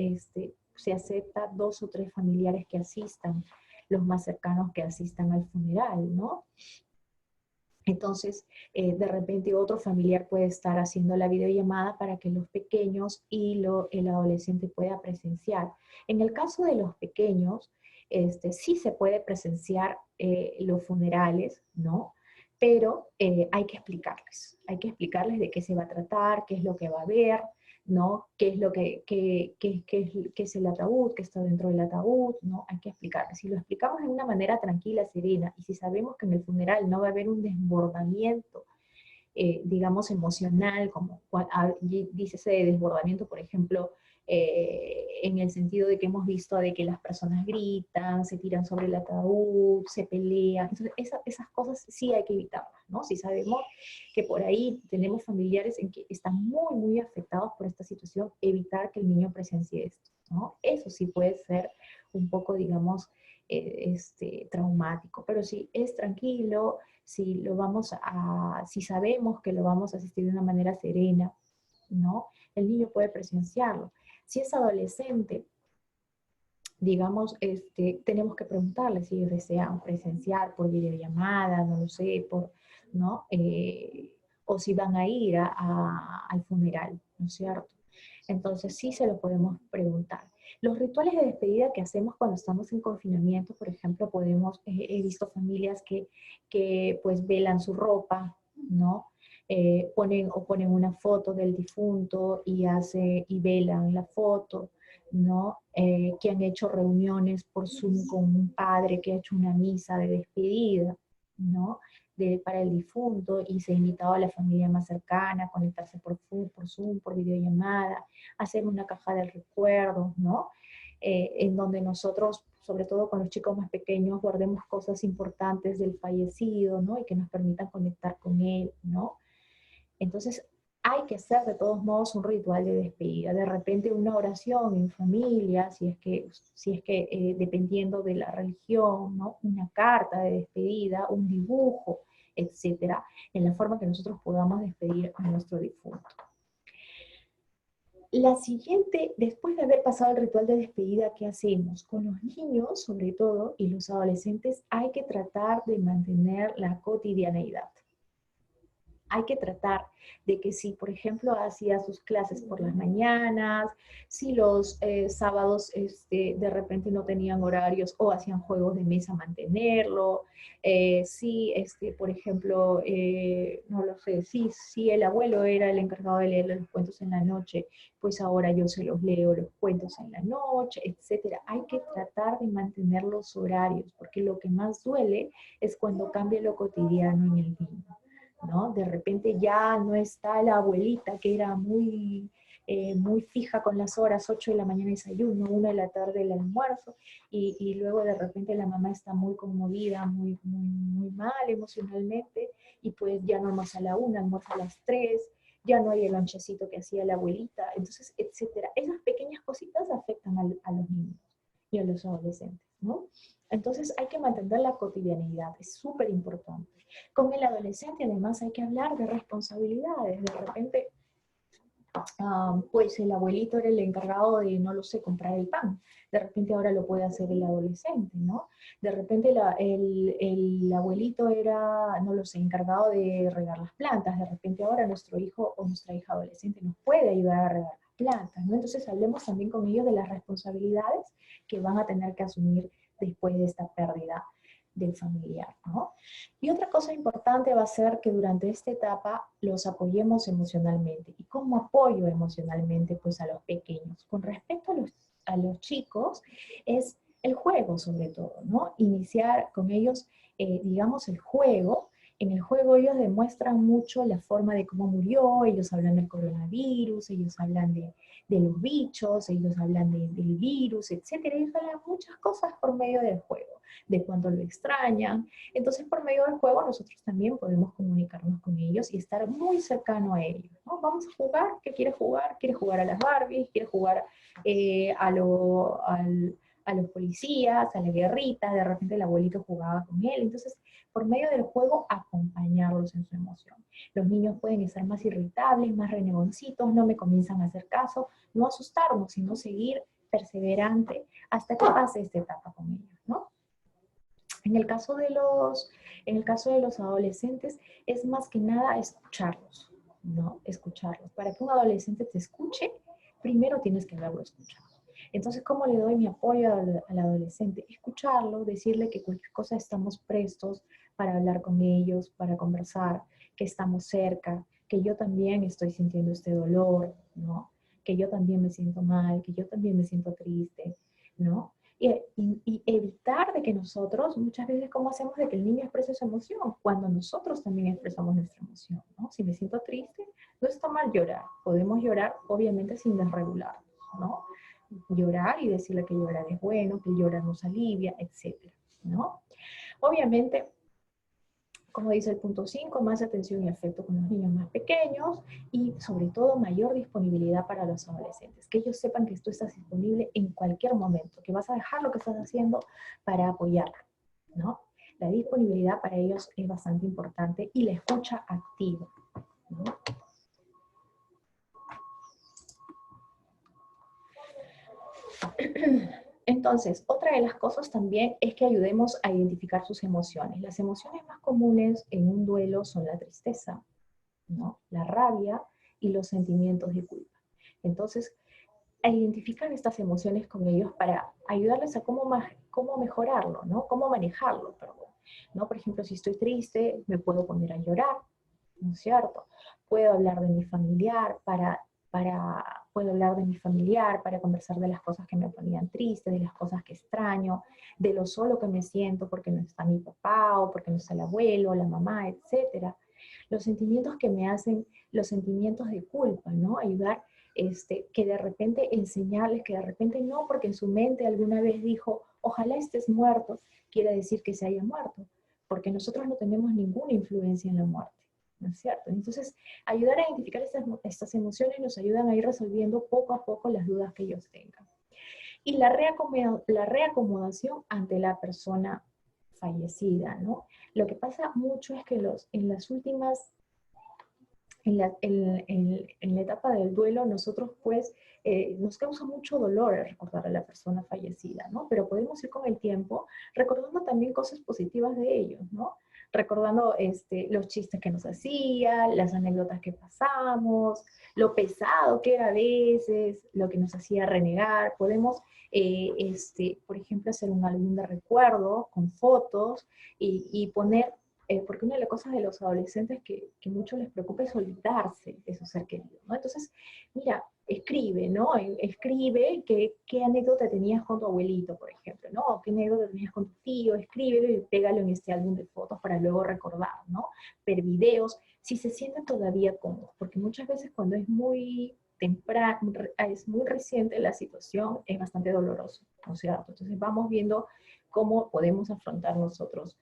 se acepta 2 o 3 familiares que asistan, los más cercanos que asistan al funeral, ¿no? Entonces, de repente otro familiar puede estar haciendo la videollamada para que los pequeños y el adolescente pueda presenciar. En el caso de los pequeños, sí se puede presenciar los funerales, ¿no? Pero hay que explicarles de qué se va a tratar, qué es lo que va a haber, ¿no? ¿Qué es lo qué es el ataúd, qué está dentro del ataúd, ¿no? Hay que explicarles. Si lo explicamos de una manera tranquila, serena, y si sabemos que en el funeral no va a haber un desbordamiento, digamos, emocional, como dice ese desbordamiento, por ejemplo, en el sentido de que hemos visto de que las personas gritan, se tiran sobre el ataúd, se pelean. Entonces, esas cosas sí hay que evitarlas, ¿no? Si sabemos que por ahí tenemos familiares en que están muy, muy afectados por esta situación, evitar que el niño presencie esto, ¿no? Eso sí puede ser un poco, digamos, traumático, pero si es tranquilo, si sabemos que lo vamos a asistir de una manera serena, ¿no? El niño puede presenciarlo. Si es adolescente, digamos, tenemos que preguntarle si ellos desean presenciar por videollamada, no lo sé, ¿no? O si van a ir al funeral, ¿no es cierto? Entonces sí se lo podemos preguntar. Los rituales de despedida que hacemos cuando estamos en confinamiento, por ejemplo, he visto familias que pues velan su ropa, ¿no? Ponen una foto del difunto y velan la foto, ¿no? Que han hecho reuniones por Zoom con un padre que ha hecho una misa de despedida, ¿no? Para el difunto, y se ha invitado a la familia más cercana a conectarse por Zoom, por videollamada, hacer una caja de recuerdos, ¿no? En donde nosotros, sobre todo con los chicos más pequeños, guardemos cosas importantes del fallecido, ¿no? Y que nos permitan conectar con él, ¿no? Entonces, hay que hacer de todos modos un ritual de despedida. De repente una oración en familia, si es que dependiendo de la religión, ¿no? Una carta de despedida, un dibujo, etcétera, en la forma que nosotros podamos despedir a nuestro difunto. La siguiente, después de haber pasado el ritual de despedida, ¿qué hacemos? Con los niños, sobre todo, y los adolescentes, hay que tratar de mantener la cotidianeidad. Hay que tratar de que si, por ejemplo, hacía sus clases por las mañanas, si los sábados de repente no tenían horarios o hacían juegos de mesa, mantenerlo, si, por ejemplo, no lo sé, si el abuelo era el encargado de leer los cuentos en la noche, pues ahora yo se los leo los cuentos en la noche, etcétera. Hay que tratar de mantener los horarios, porque lo que más duele es cuando cambia lo cotidiano en el niño, ¿no? De repente ya no está la abuelita que era muy fija con las horas, 8 de la mañana desayuno, 1 de la tarde el almuerzo, y luego de repente la mamá está muy conmovida, muy mal emocionalmente, y pues ya no almuerza a la 1, almuerza a las 3, ya no hay el lonchecito que hacía la abuelita, entonces, etcétera. Esas pequeñas cositas afectan a los niños y a los adolescentes, ¿no? Entonces hay que mantener la cotidianidad, es súper importante. Con el adolescente además hay que hablar de responsabilidades, de repente pues el abuelito era el encargado de, no lo sé, comprar el pan. De repente ahora lo puede hacer el adolescente, ¿no? De repente el abuelito era, no lo sé, encargado de regar las plantas. De repente ahora nuestro hijo o nuestra hija adolescente nos puede ayudar a regar las plantas, ¿no? Entonces hablemos también con ellos de las responsabilidades que van a tener que asumir después de esta pérdida del familiar, ¿no? Y otra cosa importante va a ser que durante esta etapa los apoyemos emocionalmente. ¿Y cómo apoyo emocionalmente? Pues a los pequeños. Con respecto a los chicos, es el juego sobre todo, ¿no? Iniciar con ellos, digamos, el juego. En el juego ellos demuestran mucho la forma de cómo murió, ellos hablan del coronavirus, ellos hablan de los bichos, ellos hablan del virus, etcétera. Ellos hablan muchas cosas por medio del juego, de cuánto lo extrañan. Entonces, por medio del juego, nosotros también podemos comunicarnos con ellos y estar muy cercano a ellos, ¿no? Vamos a jugar, ¿qué quiere jugar? ¿Quiere jugar a las Barbies? ¿Quiere jugar a los policías, a la guerrita? De repente el abuelito jugaba con él. Entonces, por medio del juego, acompañarlos en su emoción. Los niños pueden estar más irritables, más renegoncitos, no me comienzan a hacer caso, no asustarnos, sino seguir perseverante hasta que pase esta etapa con ellos, ¿no? En el caso de los adolescentes, es más que nada escucharlos, ¿no? Escucharlos. Para que un adolescente te escuche, primero tienes que haberlo escuchado. Entonces, ¿cómo le doy mi apoyo al adolescente? Escucharlo, decirle que cualquier cosa estamos prestos para hablar con ellos, para conversar, que estamos cerca, que yo también estoy sintiendo este dolor, ¿no? Que yo también me siento mal, que yo también me siento triste, ¿no? Y evitar de que nosotros, muchas veces, ¿cómo hacemos de que el niño exprese su emoción? Cuando nosotros también expresamos nuestra emoción, ¿no? Si me siento triste, no está mal llorar. Podemos llorar, obviamente, sin desregularnos, ¿no? Llorar y decirle que llorar es bueno, que llorar nos alivia, etcétera, ¿no? Obviamente, como dice el punto 5, más atención y afecto con los niños más pequeños y sobre todo mayor disponibilidad para los adolescentes. Que ellos sepan que tú estás disponible en cualquier momento, que vas a dejar lo que estás haciendo para apoyarlo, ¿no? La disponibilidad para ellos es bastante importante y la escucha activa, ¿no? Entonces, otra de las cosas también es que ayudemos a identificar sus emociones. Las emociones más comunes en un duelo son la tristeza, ¿no? La rabia y los sentimientos de culpa. Entonces, a identificar estas emociones con ellos para ayudarles a cómo mejorarlo, ¿no? Cómo manejarlo, perdón, ¿no? Por ejemplo, si estoy triste, me puedo poner a llorar, ¿no es cierto? Puedo hablar de mi familiar puedo hablar de mi familiar para conversar de las cosas que me ponían triste, de las cosas que extraño, de lo solo que me siento porque no está mi papá o porque no está el abuelo, la mamá, etcétera. Los sentimientos que me hacen, los sentimientos de culpa, ¿no? Ayudar, que de repente enseñarles que de repente no, porque en su mente alguna vez dijo, ojalá estés muerto, quiere decir que se haya muerto, porque nosotros no tenemos ninguna influencia en la muerte, ¿no es cierto? Entonces, ayudar a identificar estas emociones nos ayudan a ir resolviendo poco a poco las dudas que ellos tengan. Y la reacomodación ante la persona fallecida, ¿no? Lo que pasa mucho es que en las últimas en la etapa del duelo, nosotros pues nos causa mucho dolor recordar a la persona fallecida, ¿no? Pero podemos ir con el tiempo recordando también cosas positivas de ellos, ¿no? Recordando los chistes que nos hacía, las anécdotas que pasamos, lo pesado que era a veces, lo que nos hacía renegar. Podemos, por ejemplo, hacer un álbum de recuerdo con fotos y poner porque una de las cosas de los adolescentes que mucho les preocupa es olvidarse de su ser querido, ¿no? Entonces, mira, escribe, ¿no? Escribe qué anécdota tenías con tu abuelito, por ejemplo, ¿no? O qué anécdota tenías con tu tío, escríbelo y pégalo en este álbum de fotos para luego recordar, ¿no? Ver videos, si se sienten todavía cómodos, porque muchas veces cuando es muy temprano, es muy reciente la situación, es bastante doloroso, ¿no es cierto? Entonces vamos viendo cómo podemos afrontar nosotros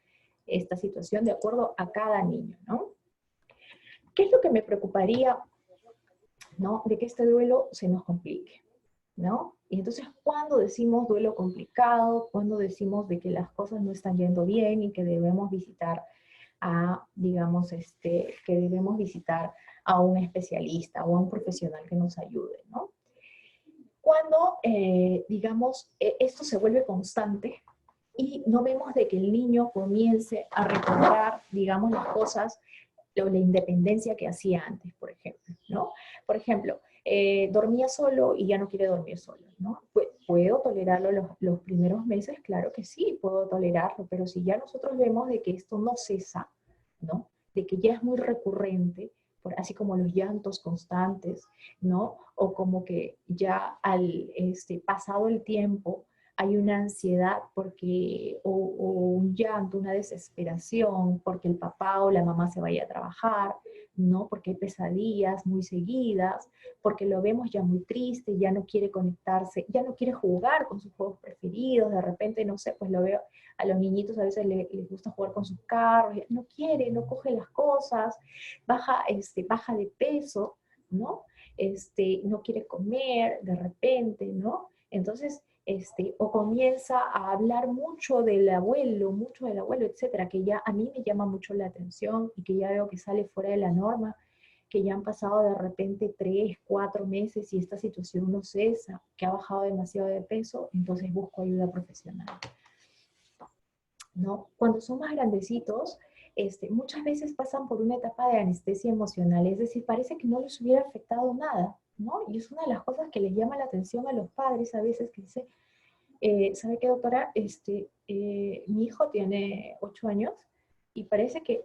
esta situación de acuerdo a cada niño, ¿no? ¿Qué es lo que me preocuparía, ¿no? De que este duelo se nos complique, ¿no? Y entonces, cuando decimos duelo complicado, cuando decimos de que las cosas no están yendo bien y que debemos visitar a, digamos, que debemos visitar a un especialista o a un profesional que nos ayude, ¿no? Cuando, digamos, esto se vuelve constante y no vemos de que el niño comience a recordar, digamos, las cosas o la independencia que hacía antes, por ejemplo, ¿no? Por ejemplo, dormía solo y ya no quiere dormir solo, ¿no? ¿Puedo tolerarlo los primeros meses? Claro que sí, puedo tolerarlo, pero si ya nosotros vemos de que esto no cesa, ¿no? De que ya es muy recurrente, así como los llantos constantes, ¿no? O como que ya al pasado el tiempo hay una ansiedad porque, o un llanto, una desesperación porque el papá o la mamá se vaya a trabajar, ¿no? Porque hay pesadillas muy seguidas, porque lo vemos ya muy triste, ya no quiere conectarse, ya no quiere jugar con sus juegos preferidos, de repente, no sé, pues lo veo a los niñitos a veces les gusta jugar con sus carros, no quiere, no coge las cosas, baja de peso, ¿no? No quiere comer de repente, ¿no? Entonces, o comienza a hablar mucho del abuelo, etcétera, que ya a mí me llama mucho la atención y que ya veo que sale fuera de la norma, que ya han pasado de repente 3, 4 meses y esta situación no cesa, que ha bajado demasiado de peso, entonces busco ayuda profesional, ¿no? Cuando son más grandecitos, muchas veces pasan por una etapa de anestesia emocional, es decir, parece que no les hubiera afectado nada, ¿no? Y es una de las cosas que les llama la atención a los padres a veces, que dicen, ¿sabe qué, doctora? Mi hijo tiene 8 años y parece que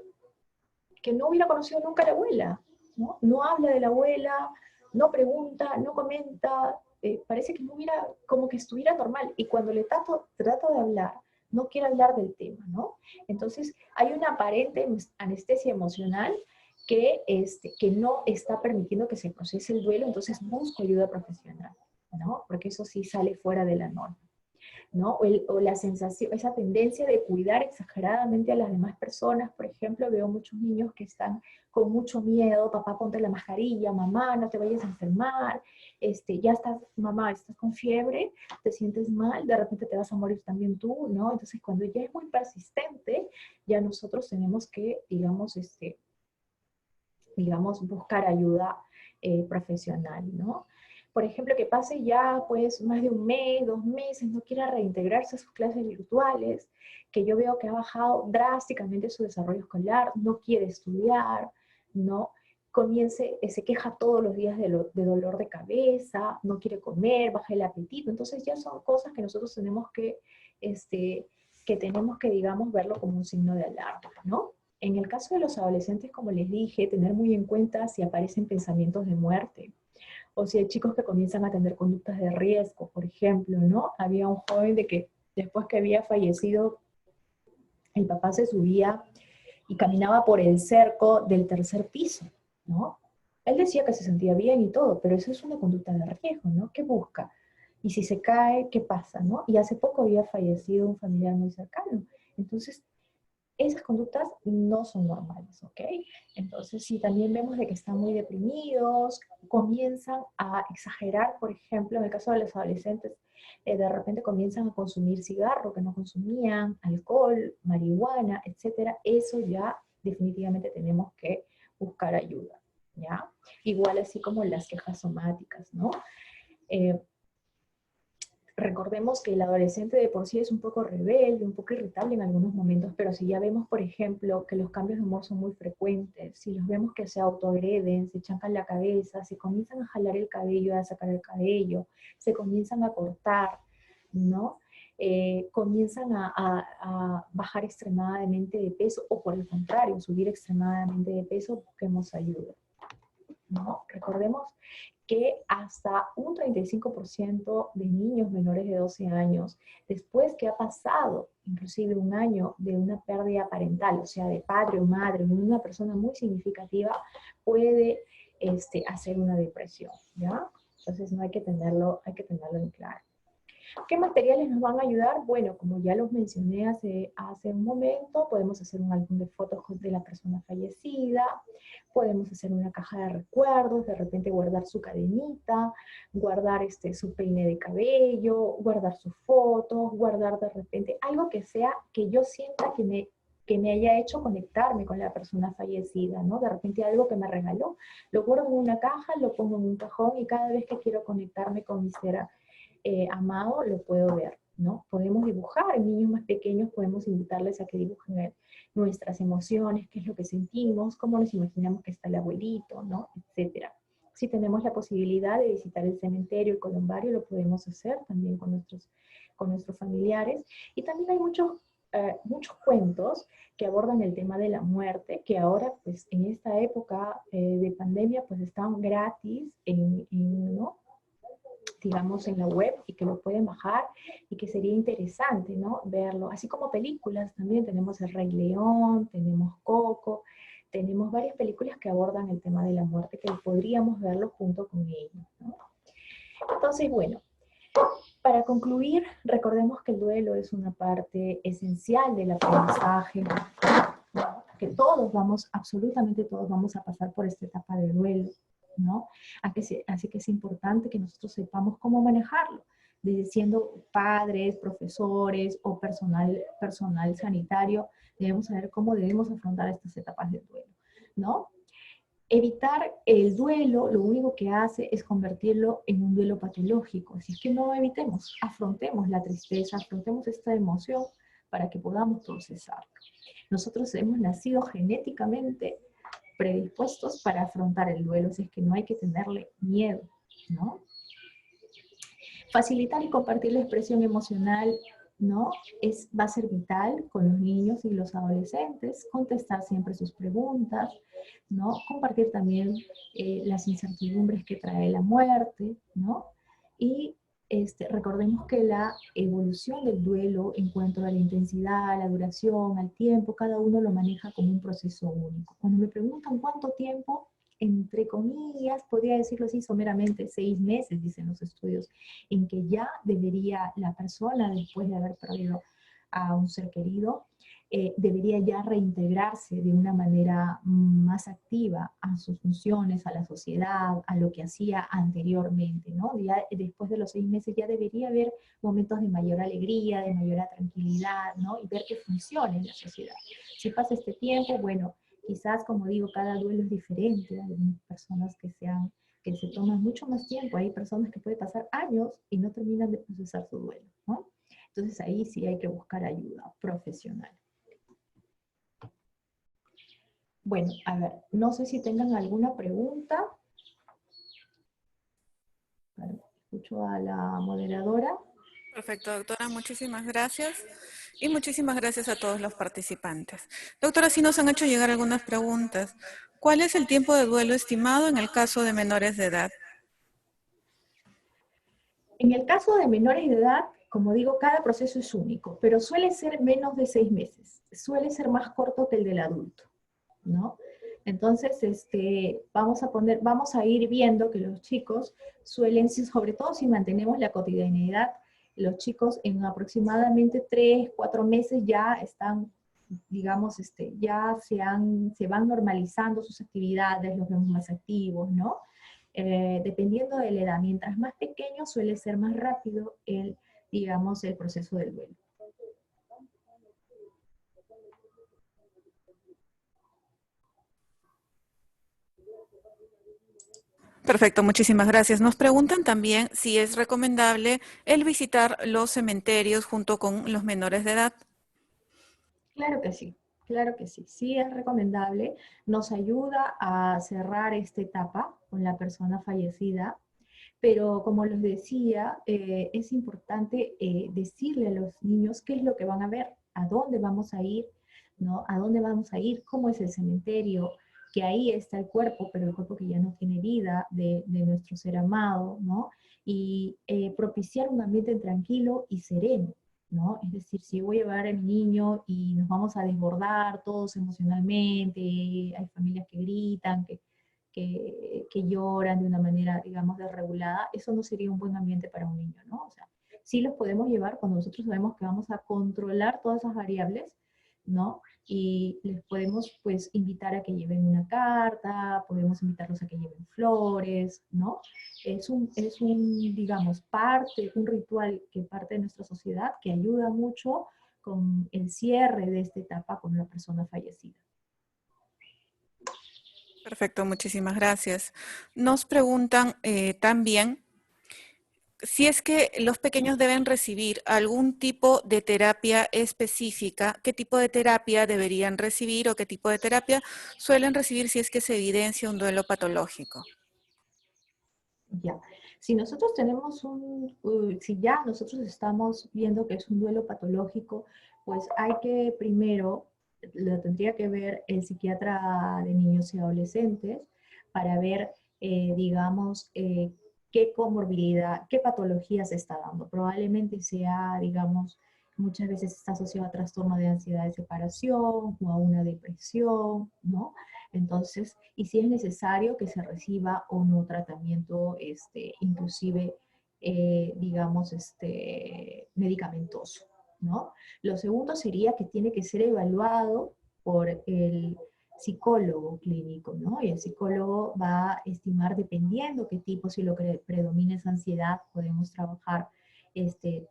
no hubiera conocido nunca a la abuela, ¿no? No habla de la abuela, no pregunta, no comenta, parece que no hubiera, como que estuviera normal. Y cuando le trato de hablar, no quiere hablar del tema, ¿no? Entonces, hay una aparente anestesia emocional que no está permitiendo que se procese el duelo, entonces busco ayuda profesional, ¿no? Porque eso sí sale fuera de la norma, ¿no? O la sensación, esa tendencia de cuidar exageradamente a las demás personas. Por ejemplo, veo muchos niños que están con mucho miedo: papá, ponte la mascarilla, mamá, no te vayas a enfermar, ya estás, mamá, estás con fiebre, te sientes mal, de repente te vas a morir también tú, ¿no? Entonces, cuando ya es muy persistente, ya nosotros tenemos que, digamos, buscar ayuda profesional, ¿no? Por ejemplo, que pase ya pues más de un mes, 2 meses, no quiera reintegrarse a sus clases virtuales, que yo veo que ha bajado drásticamente su desarrollo escolar, no quiere estudiar, ¿no? Se queja todos los días de dolor de cabeza, no quiere comer, baja el apetito. Entonces ya son cosas que nosotros tenemos que, digamos, verlo como un signo de alarma, ¿no? En el caso de los adolescentes, como les dije, tener muy en cuenta si aparecen pensamientos de muerte o si hay chicos que comienzan a tener conductas de riesgo, por ejemplo, ¿no? Había un joven de que después que había fallecido, el papá se subía y caminaba por el cerco del tercer piso, ¿no? Él decía que se sentía bien y todo, pero eso es una conducta de riesgo, ¿no? ¿Qué busca? Y si se cae, ¿qué pasa, no? Y hace poco había fallecido un familiar muy cercano. Entonces, esas conductas no son normales, ¿ok? Entonces, si también vemos de que están muy deprimidos, comienzan a exagerar, por ejemplo, en el caso de los adolescentes, de repente comienzan a consumir cigarro que no consumían, alcohol, marihuana, etcétera, eso ya definitivamente tenemos que buscar ayuda, ¿ya? Igual así como las quejas somáticas, ¿no? Eh, Recordemos que el adolescente de por sí es un poco rebelde, un poco irritable en algunos momentos, pero si ya vemos, por ejemplo, que los cambios de humor son muy frecuentes, si los vemos que se autoagreden, se chancan la cabeza, se comienzan a jalar el cabello, a sacar el cabello, se comienzan a cortar, ¿no? Comienzan a bajar extremadamente de peso, o por el contrario, subir extremadamente de peso, busquemos ayuda, ¿no? Recordemos que hasta un 35% de niños menores de 12 años, después que ha pasado inclusive un año de una pérdida parental, o sea, de padre o madre, de una persona muy significativa, puede hacer una depresión, ¿ya? Entonces no hay que tenerlo en claro. ¿Qué materiales nos van a ayudar? Bueno, como ya los mencioné hace un momento, podemos hacer un álbum de fotos de la persona fallecida, podemos hacer una caja de recuerdos, de repente guardar su cadenita, guardar su peine de cabello, guardar sus fotos, guardar de repente algo que sea que yo sienta que me haya hecho conectarme con la persona fallecida, ¿no? De repente algo que me regaló, lo guardo en una caja, lo pongo en un cajón y cada vez que quiero conectarme con mi ser amado, lo puedo ver, ¿no? Podemos dibujar, en niños más pequeños podemos invitarles a que dibujen nuestras emociones, qué es lo que sentimos, cómo nos imaginamos que está el abuelito, ¿no? Etcétera. Si tenemos la posibilidad de visitar el cementerio, el columbario, lo podemos hacer también con nuestros familiares. Y también hay muchos cuentos que abordan el tema de la muerte, que ahora, pues, en esta época de pandemia, pues, están gratis ¿no? digamos, en la web y que lo pueden bajar y que sería interesante, ¿no? Verlo. Así como películas también, tenemos El Rey León, tenemos Coco, tenemos varias películas que abordan el tema de la muerte que podríamos verlo junto con ellos, ¿no? Entonces, bueno, para concluir, recordemos que el duelo es una parte esencial del aprendizaje, ¿no? Que absolutamente todos vamos a pasar por esta etapa de duelo, ¿no? Así que es importante que nosotros sepamos cómo manejarlo, desde siendo padres, profesores o personal sanitario, debemos saber cómo debemos afrontar estas etapas de duelo, ¿no? Evitar el duelo, lo único que hace es convertirlo en un duelo patológico. Así es que no evitemos, afrontemos la tristeza, afrontemos esta emoción para que podamos procesarlo. Nosotros hemos nacido genéticamente predispuestos para afrontar el duelo, así es que no hay que tenerle miedo, ¿no? Facilitar y compartir la expresión emocional, ¿no? Va a ser vital con los niños y los adolescentes, contestar siempre sus preguntas, ¿no? Compartir también las incertidumbres que trae la muerte, ¿no? Y recordemos que la evolución del duelo en cuanto a la intensidad, la duración, al tiempo, cada uno lo maneja como un proceso único. Cuando me preguntan cuánto tiempo, entre comillas, podría decirlo así someramente, 6 meses, dicen los estudios, en que ya debería la persona, después de haber perdido a un ser querido, debería ya reintegrarse de una manera más activa a sus funciones, a la sociedad, a lo que hacía anteriormente, ¿no? Ya después de los 6 meses ya debería haber momentos de mayor alegría, de mayor tranquilidad, ¿no? Y ver que funciona en la sociedad. Si pasa este tiempo, bueno, quizás, como digo, cada duelo es diferente. Hay personas que se toman mucho más tiempo. Hay personas que pueden pasar años y no terminan de procesar su duelo, ¿no? Entonces ahí sí hay que buscar ayuda profesional. Bueno, a ver, no sé si tengan alguna pregunta. Bueno, escucho a la moderadora. Perfecto, doctora, muchísimas gracias. Y muchísimas gracias a todos los participantes. Doctora, sí nos han hecho llegar algunas preguntas. ¿Cuál es el tiempo de duelo estimado en el caso de menores de edad? En el caso de menores de edad, como digo, cada proceso es único, pero suele ser menos de 6 meses. Suele ser más corto que el del adulto, ¿no? Entonces, vamos a ir viendo que los chicos suelen, sobre todo si mantenemos la cotidianidad, los chicos en aproximadamente 3, 4 meses ya están, digamos, ya se van normalizando sus actividades, los vemos más activos, ¿no? Dependiendo de la edad, mientras más pequeño suele ser más rápido digamos, el proceso del duelo. Perfecto, muchísimas gracias. Nos preguntan también si es recomendable el visitar los cementerios junto con los menores de edad. Claro que sí, claro que sí. Sí es recomendable, nos ayuda a cerrar esta etapa con la persona fallecida, pero como les decía, es importante decirle a los niños qué es lo que van a ver, a dónde vamos a ir, ¿no? A dónde vamos a ir, cómo es el cementerio, que ahí está el cuerpo, pero el cuerpo que ya no tiene vida de nuestro ser amado, ¿no? Y propiciar un ambiente tranquilo y sereno, ¿no? Es decir, si voy a llevar al niño y nos vamos a desbordar todos emocionalmente, hay familias que gritan, que lloran de una manera, digamos, desregulada, eso no sería un buen ambiente para un niño, ¿no? O sea, sí los podemos llevar cuando nosotros sabemos que vamos a controlar todas esas variables, ¿no? Y les podemos, pues, invitar a que lleven una carta, podemos invitarlos a que lleven flores, ¿no? Digamos, un ritual que parte de nuestra sociedad que ayuda mucho con el cierre de esta etapa con la persona fallecida. Perfecto, muchísimas gracias. Nos preguntan también si es que los pequeños deben recibir algún tipo de terapia específica, qué tipo de terapia deberían recibir o qué tipo de terapia suelen recibir si es que se evidencia un duelo patológico. Ya. Si nosotros tenemos si ya nosotros estamos viendo que es un duelo patológico, pues hay que primero, lo tendría que ver el psiquiatra de niños y adolescentes para ver, digamos, qué comorbilidad, qué patología se está dando. Probablemente sea, digamos, muchas veces está asociado a trastorno de ansiedad de separación o a una depresión, ¿no? Entonces, y si es necesario que se reciba o no tratamiento, inclusive, digamos, medicamentoso, ¿no? Lo segundo sería que tiene que ser evaluado por el psicólogo clínico, ¿no? Y el psicólogo va a estimar, dependiendo qué tipo, si lo que predomina es ansiedad, podemos trabajar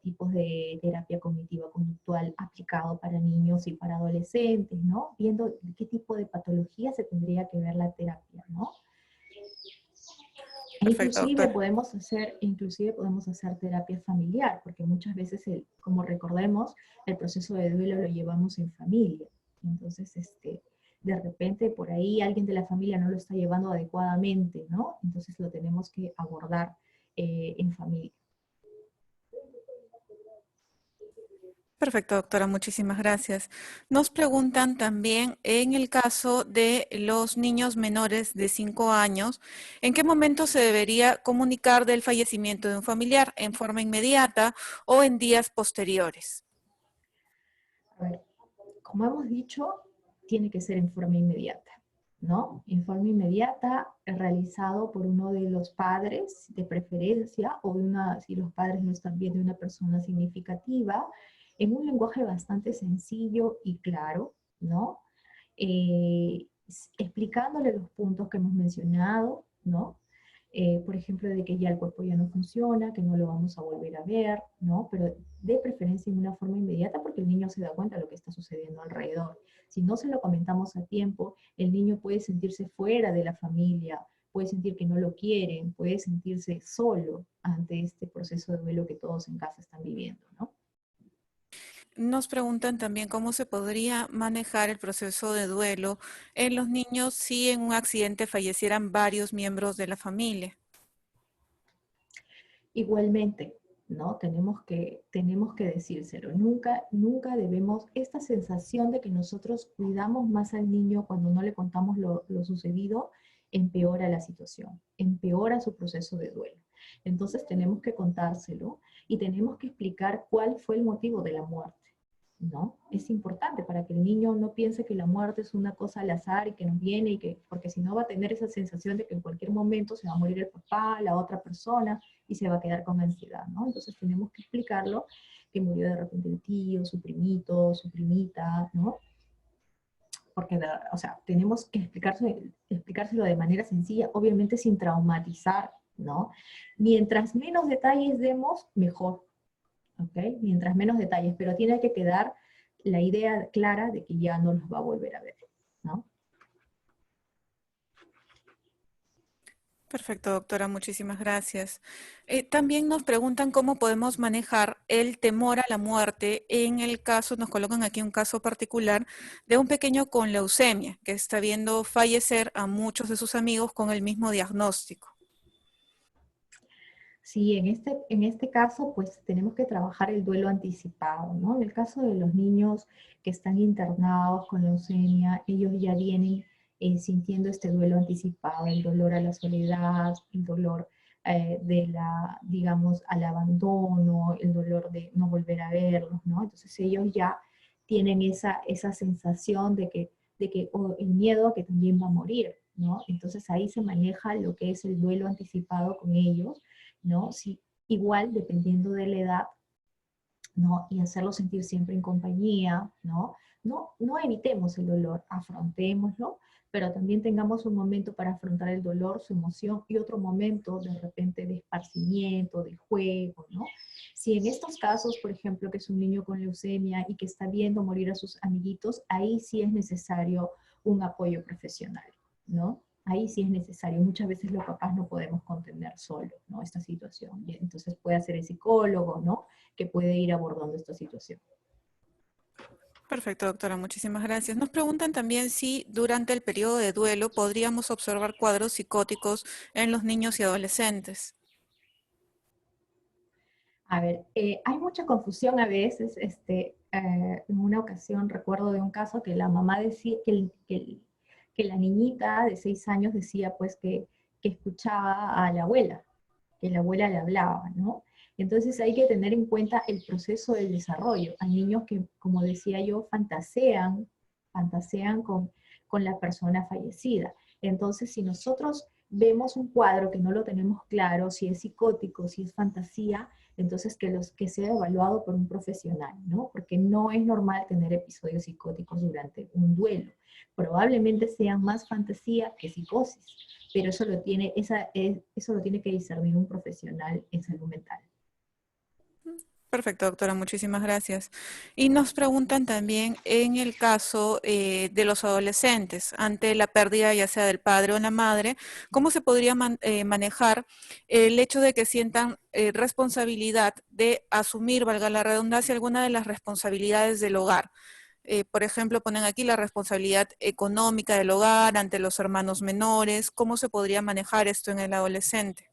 tipos de terapia cognitiva conductual aplicado para niños y para adolescentes, ¿no? Viendo qué tipo de patología se tendría que ver la terapia, ¿no? Perfecto, doctora. Inclusive podemos hacer terapia familiar, porque muchas veces, como recordemos, el proceso de duelo lo llevamos en familia. Entonces, de repente por ahí alguien de la familia no lo está llevando adecuadamente, ¿no? Entonces lo tenemos que abordar en familia. Perfecto, doctora, muchísimas gracias. Nos preguntan también, en el caso de los niños menores de 5 años, ¿en qué momento se debería comunicar del fallecimiento de un familiar? ¿En forma inmediata o en días posteriores? A ver, como hemos dicho, tiene que ser en forma inmediata, ¿no? En forma inmediata, realizado por uno de los padres, de preferencia, o si los padres no están viendo una persona significativa, en un lenguaje bastante sencillo y claro, ¿no? Explicándole los puntos que hemos mencionado, ¿no? Por ejemplo, de que ya el cuerpo ya no funciona, que no lo vamos a volver a ver, ¿no? Pero de preferencia en una forma inmediata porque el niño se da cuenta de lo que está sucediendo alrededor. Si no se lo comentamos a tiempo, el niño puede sentirse fuera de la familia, puede sentir que no lo quieren, puede sentirse solo ante este proceso de duelo que todos en casa están viviendo, ¿no? Nos preguntan también cómo se podría manejar el proceso de duelo en los niños si en un accidente fallecieran varios miembros de la familia. Igualmente, ¿no? Tenemos que decírselo. Nunca debemos, esta sensación de que nosotros cuidamos más al niño cuando no le contamos lo sucedido, empeora la situación, empeora su proceso de duelo. Entonces tenemos que contárselo y tenemos que explicar cuál fue el motivo de la muerte, ¿no? Es importante para que el niño no piense que la muerte es una cosa al azar y que nos viene porque si no va a tener esa sensación de que en cualquier momento se va a morir el papá, la otra persona, y se va a quedar con ansiedad, ¿no? Entonces tenemos que explicarlo, que murió de repente el tío, su primito, su primita, ¿no? Porque, o sea, tenemos que explicárselo de manera sencilla, obviamente sin traumatizar, ¿no? Mientras menos detalles demos, mejor, ¿ok? Mientras menos detalles, pero tiene que quedar la idea clara de que ya no los va a volver a ver, ¿no? Perfecto, doctora, muchísimas gracias. También nos preguntan cómo podemos manejar el temor a la muerte en el caso, nos colocan aquí un caso particular de un pequeño con leucemia que está viendo fallecer a muchos de sus amigos con el mismo diagnóstico. Sí, en este caso, pues tenemos que trabajar el duelo anticipado, ¿no? En el caso de los niños que están internados con leucemia, ellos ya vienen sintiendo este duelo anticipado, el dolor a la soledad, el dolor digamos, al abandono, el dolor de no volver a verlos, ¿no? Entonces ellos ya tienen esa sensación o el miedo a que también va a morir, ¿no? Entonces ahí se maneja lo que es el duelo anticipado con ellos, ¿no? Si, igual, dependiendo de la edad, ¿no? Y hacerlo sentir siempre en compañía, ¿no? No evitemos el dolor, afrontémoslo, pero también tengamos un momento para afrontar el dolor, su emoción, y otro momento de repente de esparcimiento, de juego, ¿no? Si en estos casos, por ejemplo, que es un niño con leucemia y que está viendo morir a sus amiguitos, ahí sí es necesario un apoyo profesional, ¿no? Ahí sí es necesario. Muchas veces los papás no podemos contener solos, ¿no? Esta situación. Y entonces puede ser el psicólogo, ¿no? Que puede ir abordando esta situación. Perfecto, doctora, muchísimas gracias. Nos preguntan también si durante el periodo de duelo podríamos observar cuadros psicóticos en los niños y adolescentes. A ver, hay mucha confusión a veces. En una ocasión recuerdo de un caso que la mamá decía que la niñita de 6 años decía pues que escuchaba a la abuela, que la abuela le hablaba, ¿no? Entonces hay que tener en cuenta el proceso del desarrollo. Hay niños que, como decía yo, fantasean con la persona fallecida. Entonces, si nosotros vemos un cuadro que no lo tenemos claro, si es psicótico, si es fantasía, entonces que sea evaluado por un profesional, ¿no? Porque no es normal tener episodios psicóticos durante un duelo. Probablemente sean más fantasía que psicosis, pero eso lo tiene que discernir un profesional en salud mental. Perfecto, doctora, muchísimas gracias. Y nos preguntan también en el caso de los adolescentes, ante la pérdida ya sea del padre o la madre, ¿cómo se podría manejar el hecho de que sientan responsabilidad de asumir, valga la redundancia, alguna de las responsabilidades del hogar? Por ejemplo, ponen aquí la responsabilidad económica del hogar ante los hermanos menores. ¿Cómo se podría manejar esto en el adolescente?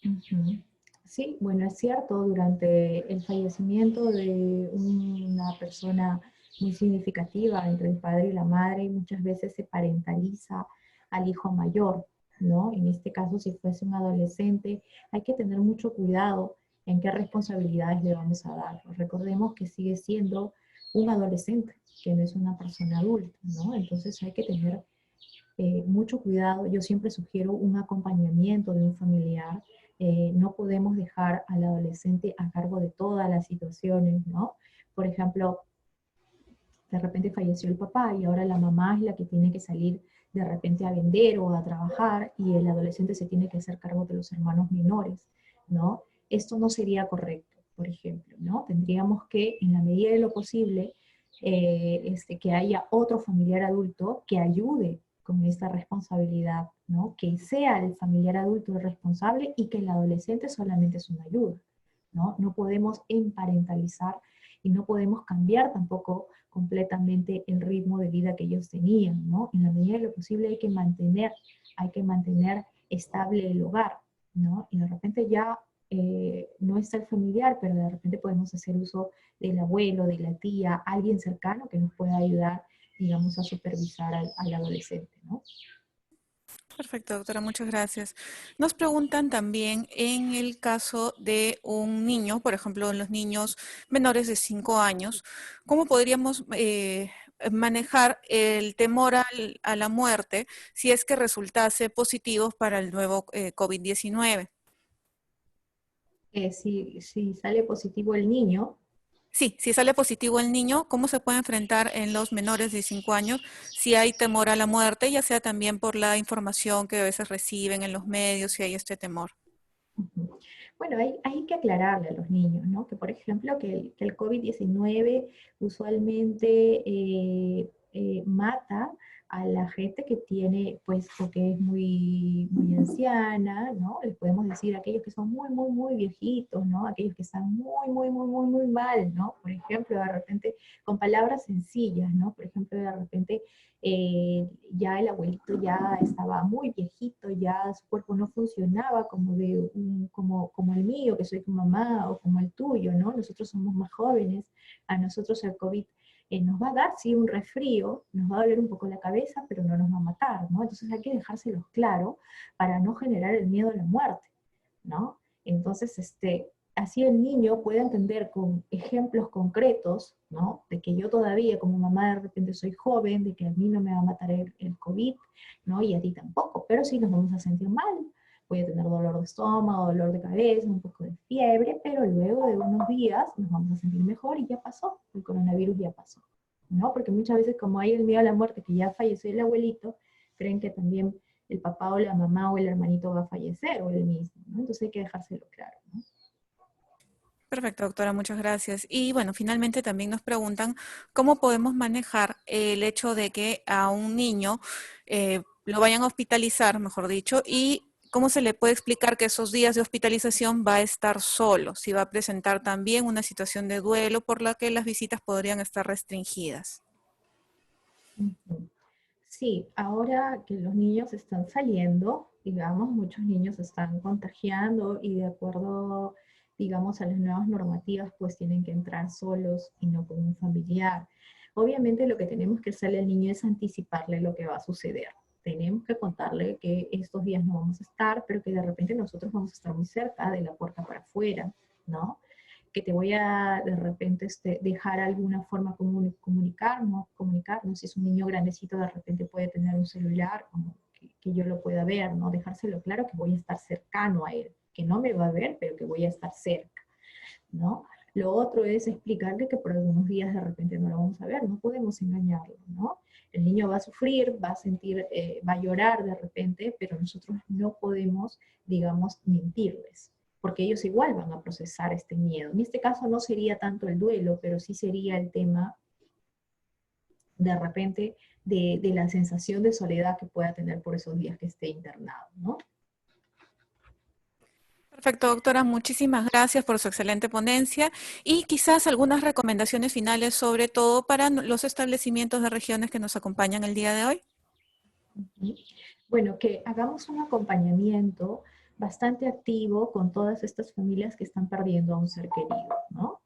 Ujú. Sí, bueno, es cierto, durante el fallecimiento de una persona muy significativa entre el padre y la madre, muchas veces se parentaliza al hijo mayor, ¿no? En este caso, si fuese un adolescente, hay que tener mucho cuidado en qué responsabilidades le vamos a dar. Recordemos que sigue siendo un adolescente, que no es una persona adulta, ¿no? Entonces hay que tener mucho cuidado. Yo siempre sugiero un acompañamiento de un familiar. No podemos dejar al adolescente a cargo de todas las situaciones, ¿no? Por ejemplo, de repente falleció el papá y ahora la mamá es la que tiene que salir de repente a vender o a trabajar y el adolescente se tiene que hacer cargo de los hermanos menores, ¿no? Esto no sería correcto, por ejemplo, ¿no? Tendríamos que, en la medida de lo posible, que haya otro familiar adulto que ayude con esta responsabilidad, ¿no? Que sea el familiar adulto el responsable y que el adolescente solamente es una ayuda, ¿no? No podemos emparentalizar y no podemos cambiar tampoco completamente el ritmo de vida que ellos tenían, ¿no? En la medida de lo posible hay que mantener estable el hogar, ¿no? Y de repente ya no está el familiar, pero de repente podemos hacer uso del abuelo, de la tía, alguien cercano que nos pueda ayudar, digamos, a supervisar al adolescente, ¿no? Perfecto, doctora, muchas gracias. Nos preguntan también en el caso de un niño, por ejemplo, en los niños menores de 5 años, ¿cómo podríamos manejar el temor a la muerte si es que resultase positivo para el nuevo COVID-19? Si sale positivo el niño, Sí, si sale positivo el niño, ¿cómo se puede enfrentar en los menores de 5 años si hay temor a la muerte, ya sea también por la información que a veces reciben en los medios, si hay este temor? ujú. Bueno, hay que aclararle a los niños, ¿no? Que por ejemplo que el COVID-19 usualmente mata a la gente que tiene, pues, o que es muy anciana, ¿no? Les podemos decir a aquellos que son muy viejitos, ¿no? Aquellos que están muy mal, ¿no? Por ejemplo, de repente, con palabras sencillas, ¿no? Por ejemplo, de repente ya el abuelito ya estaba muy viejito, ya su cuerpo no funcionaba como el mío, que soy tu mamá, o como el tuyo, ¿no? Nosotros somos más jóvenes, a nosotros el COVID nos va a dar, sí, un resfrío, nos va a doler un poco la cabeza, pero no nos va a matar, ¿no? Entonces hay que dejárselos claro para no generar el miedo a la muerte, ¿no? Entonces, así el niño puede entender con ejemplos concretos, ¿no? De que yo todavía como mamá de repente soy joven, de que a mí no me va a matar el COVID, ¿no? Y a ti tampoco, pero sí nos vamos a sentir mal. Voy a tener dolor de estómago, dolor de cabeza, un poco de fiebre, pero luego de unos días nos vamos a sentir mejor y ya pasó, el coronavirus ya pasó, ¿no? Porque muchas veces como hay el miedo a la muerte, que ya falleció el abuelito, creen que también el papá o la mamá o el hermanito va a fallecer o él mismo, ¿no? Entonces hay que dejárselo claro, ¿no? Perfecto, doctora, muchas gracias. Y bueno, finalmente también nos preguntan cómo podemos manejar el hecho de que a un niño lo vayan a hospitalizar, mejor dicho, y cómo se le puede explicar que esos días de hospitalización va a estar solo, si va a presentar también una situación de duelo por la que las visitas podrían estar restringidas. Ujú. Sí, ahora que los niños están saliendo, digamos, muchos niños están contagiando y de acuerdo, digamos, a las nuevas normativas, pues tienen que entrar solos y no con un familiar. Obviamente lo que tenemos que hacerle al niño es anticiparle lo que va a suceder. Tenemos que contarle que estos días no vamos a estar, pero que de repente nosotros vamos a estar muy cerca de la puerta para afuera, ¿no? Que te voy a de repente dejar alguna forma comunicarnos, si es un niño grandecito de repente puede tener un celular como que yo lo pueda ver, ¿no? Dejárselo claro que voy a estar cercano a él, que no me va a ver, pero que voy a estar cerca, ¿no? Lo otro es explicarle que por algunos días de repente no lo vamos a ver, no podemos engañarlo, ¿no? El niño va a sufrir, va a sentir, va a llorar de repente, pero nosotros no podemos, digamos, mentirles, porque ellos igual van a procesar este miedo. En este caso no sería tanto el duelo, pero sí sería el tema de repente de la sensación de soledad que pueda tener por esos días que esté internado, ¿no? Perfecto, doctora, muchísimas gracias por su excelente ponencia y quizás algunas recomendaciones finales, sobre todo para los establecimientos de regiones que nos acompañan el día de hoy. Bueno, que hagamos un acompañamiento bastante activo con todas estas familias que están perdiendo a un ser querido, ¿no?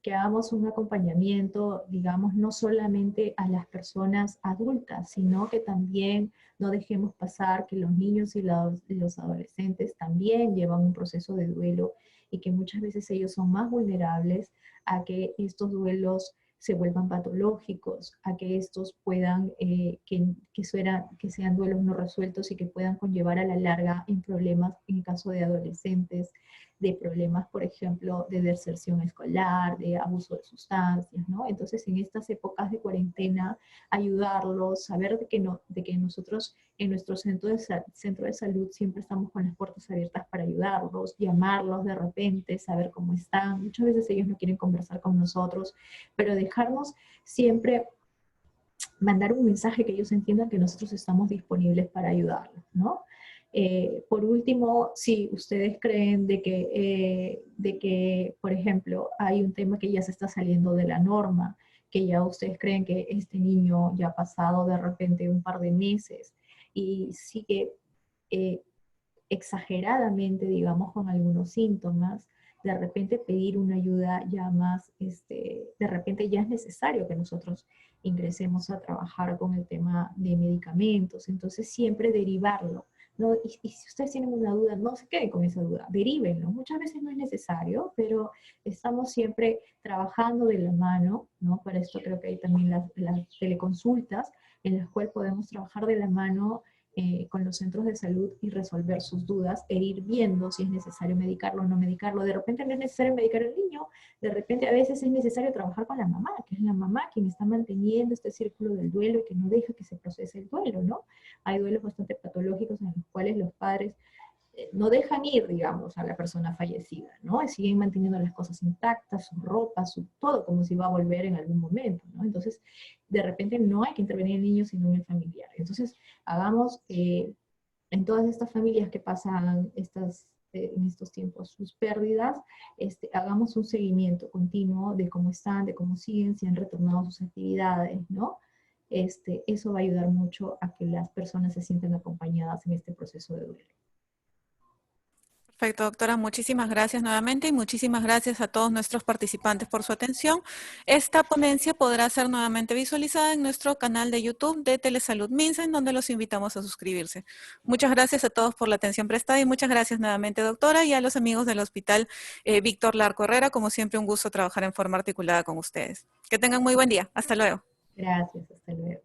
Que hagamos un acompañamiento, digamos, no solamente a las personas adultas, sino que también no dejemos pasar que los niños y los adolescentes también llevan un proceso de duelo y que muchas veces ellos son más vulnerables a que estos duelos se vuelvan patológicos, a que estos puedan, que sean duelos no resueltos y que puedan conllevar a la larga en problemas, en el caso de adolescentes, de problemas, por ejemplo, de deserción escolar, de abuso de sustancias, ¿no? Entonces, en estas épocas de cuarentena, ayudarlos, saber de que nosotros en nuestro centro de salud siempre estamos con las puertas abiertas para ayudarlos, llamarlos de repente, saber cómo están. Muchas veces ellos no quieren conversar con nosotros, pero dejarnos siempre mandar un mensaje que ellos entiendan que nosotros estamos disponibles para ayudarlos, ¿no? Por último, si ustedes creen de que, por ejemplo, hay un tema que ya se está saliendo de la norma, que ya ustedes creen que este niño ya ha pasado de repente un par de meses y sigue eh, exageradamente, digamos, con algunos síntomas, de repente pedir una ayuda ya más, de repente ya es necesario que nosotros ingresemos a trabajar con el tema de medicamentos, entonces siempre derivarlo, ¿no? Y si ustedes tienen una duda, no se queden con esa duda, derívenlo. Muchas veces no es necesario, pero estamos siempre trabajando de la mano, ¿no? Para esto creo que hay también las teleconsultas en las cuales podemos trabajar de la mano con los centros de salud y resolver sus dudas e ir viendo si es necesario medicarlo o no medicarlo. De repente no es necesario medicar al niño, de repente a veces es necesario trabajar con la mamá, que es la mamá quien está manteniendo este círculo del duelo y que no deja que se procese el duelo, ¿no? Hay duelos bastante patológicos en los cuales los padres no dejan ir, digamos, a la persona fallecida, ¿no? Y siguen manteniendo las cosas intactas, su ropa, su todo, como si va a volver en algún momento, ¿no? Entonces, de repente no hay que intervenir en el niño, sino en el familiar. Entonces, hagamos en todas estas familias que pasan en estos tiempos sus pérdidas, hagamos un seguimiento continuo de cómo están, de cómo siguen, si han retornado a sus actividades, ¿no? Eso va a ayudar mucho a que las personas se sientan acompañadas en este proceso de duelo. Perfecto, doctora. Muchísimas gracias nuevamente y muchísimas gracias a todos nuestros participantes por su atención. Esta ponencia podrá ser nuevamente visualizada en nuestro canal de YouTube de Telesalud Minsa, en donde los invitamos a suscribirse. Muchas gracias a todos por la atención prestada y muchas gracias nuevamente, doctora, y a los amigos del Hospital Víctor Larco Herrera. Como siempre, un gusto trabajar en forma articulada con ustedes. Que tengan muy buen día. Hasta luego. Gracias, hasta luego.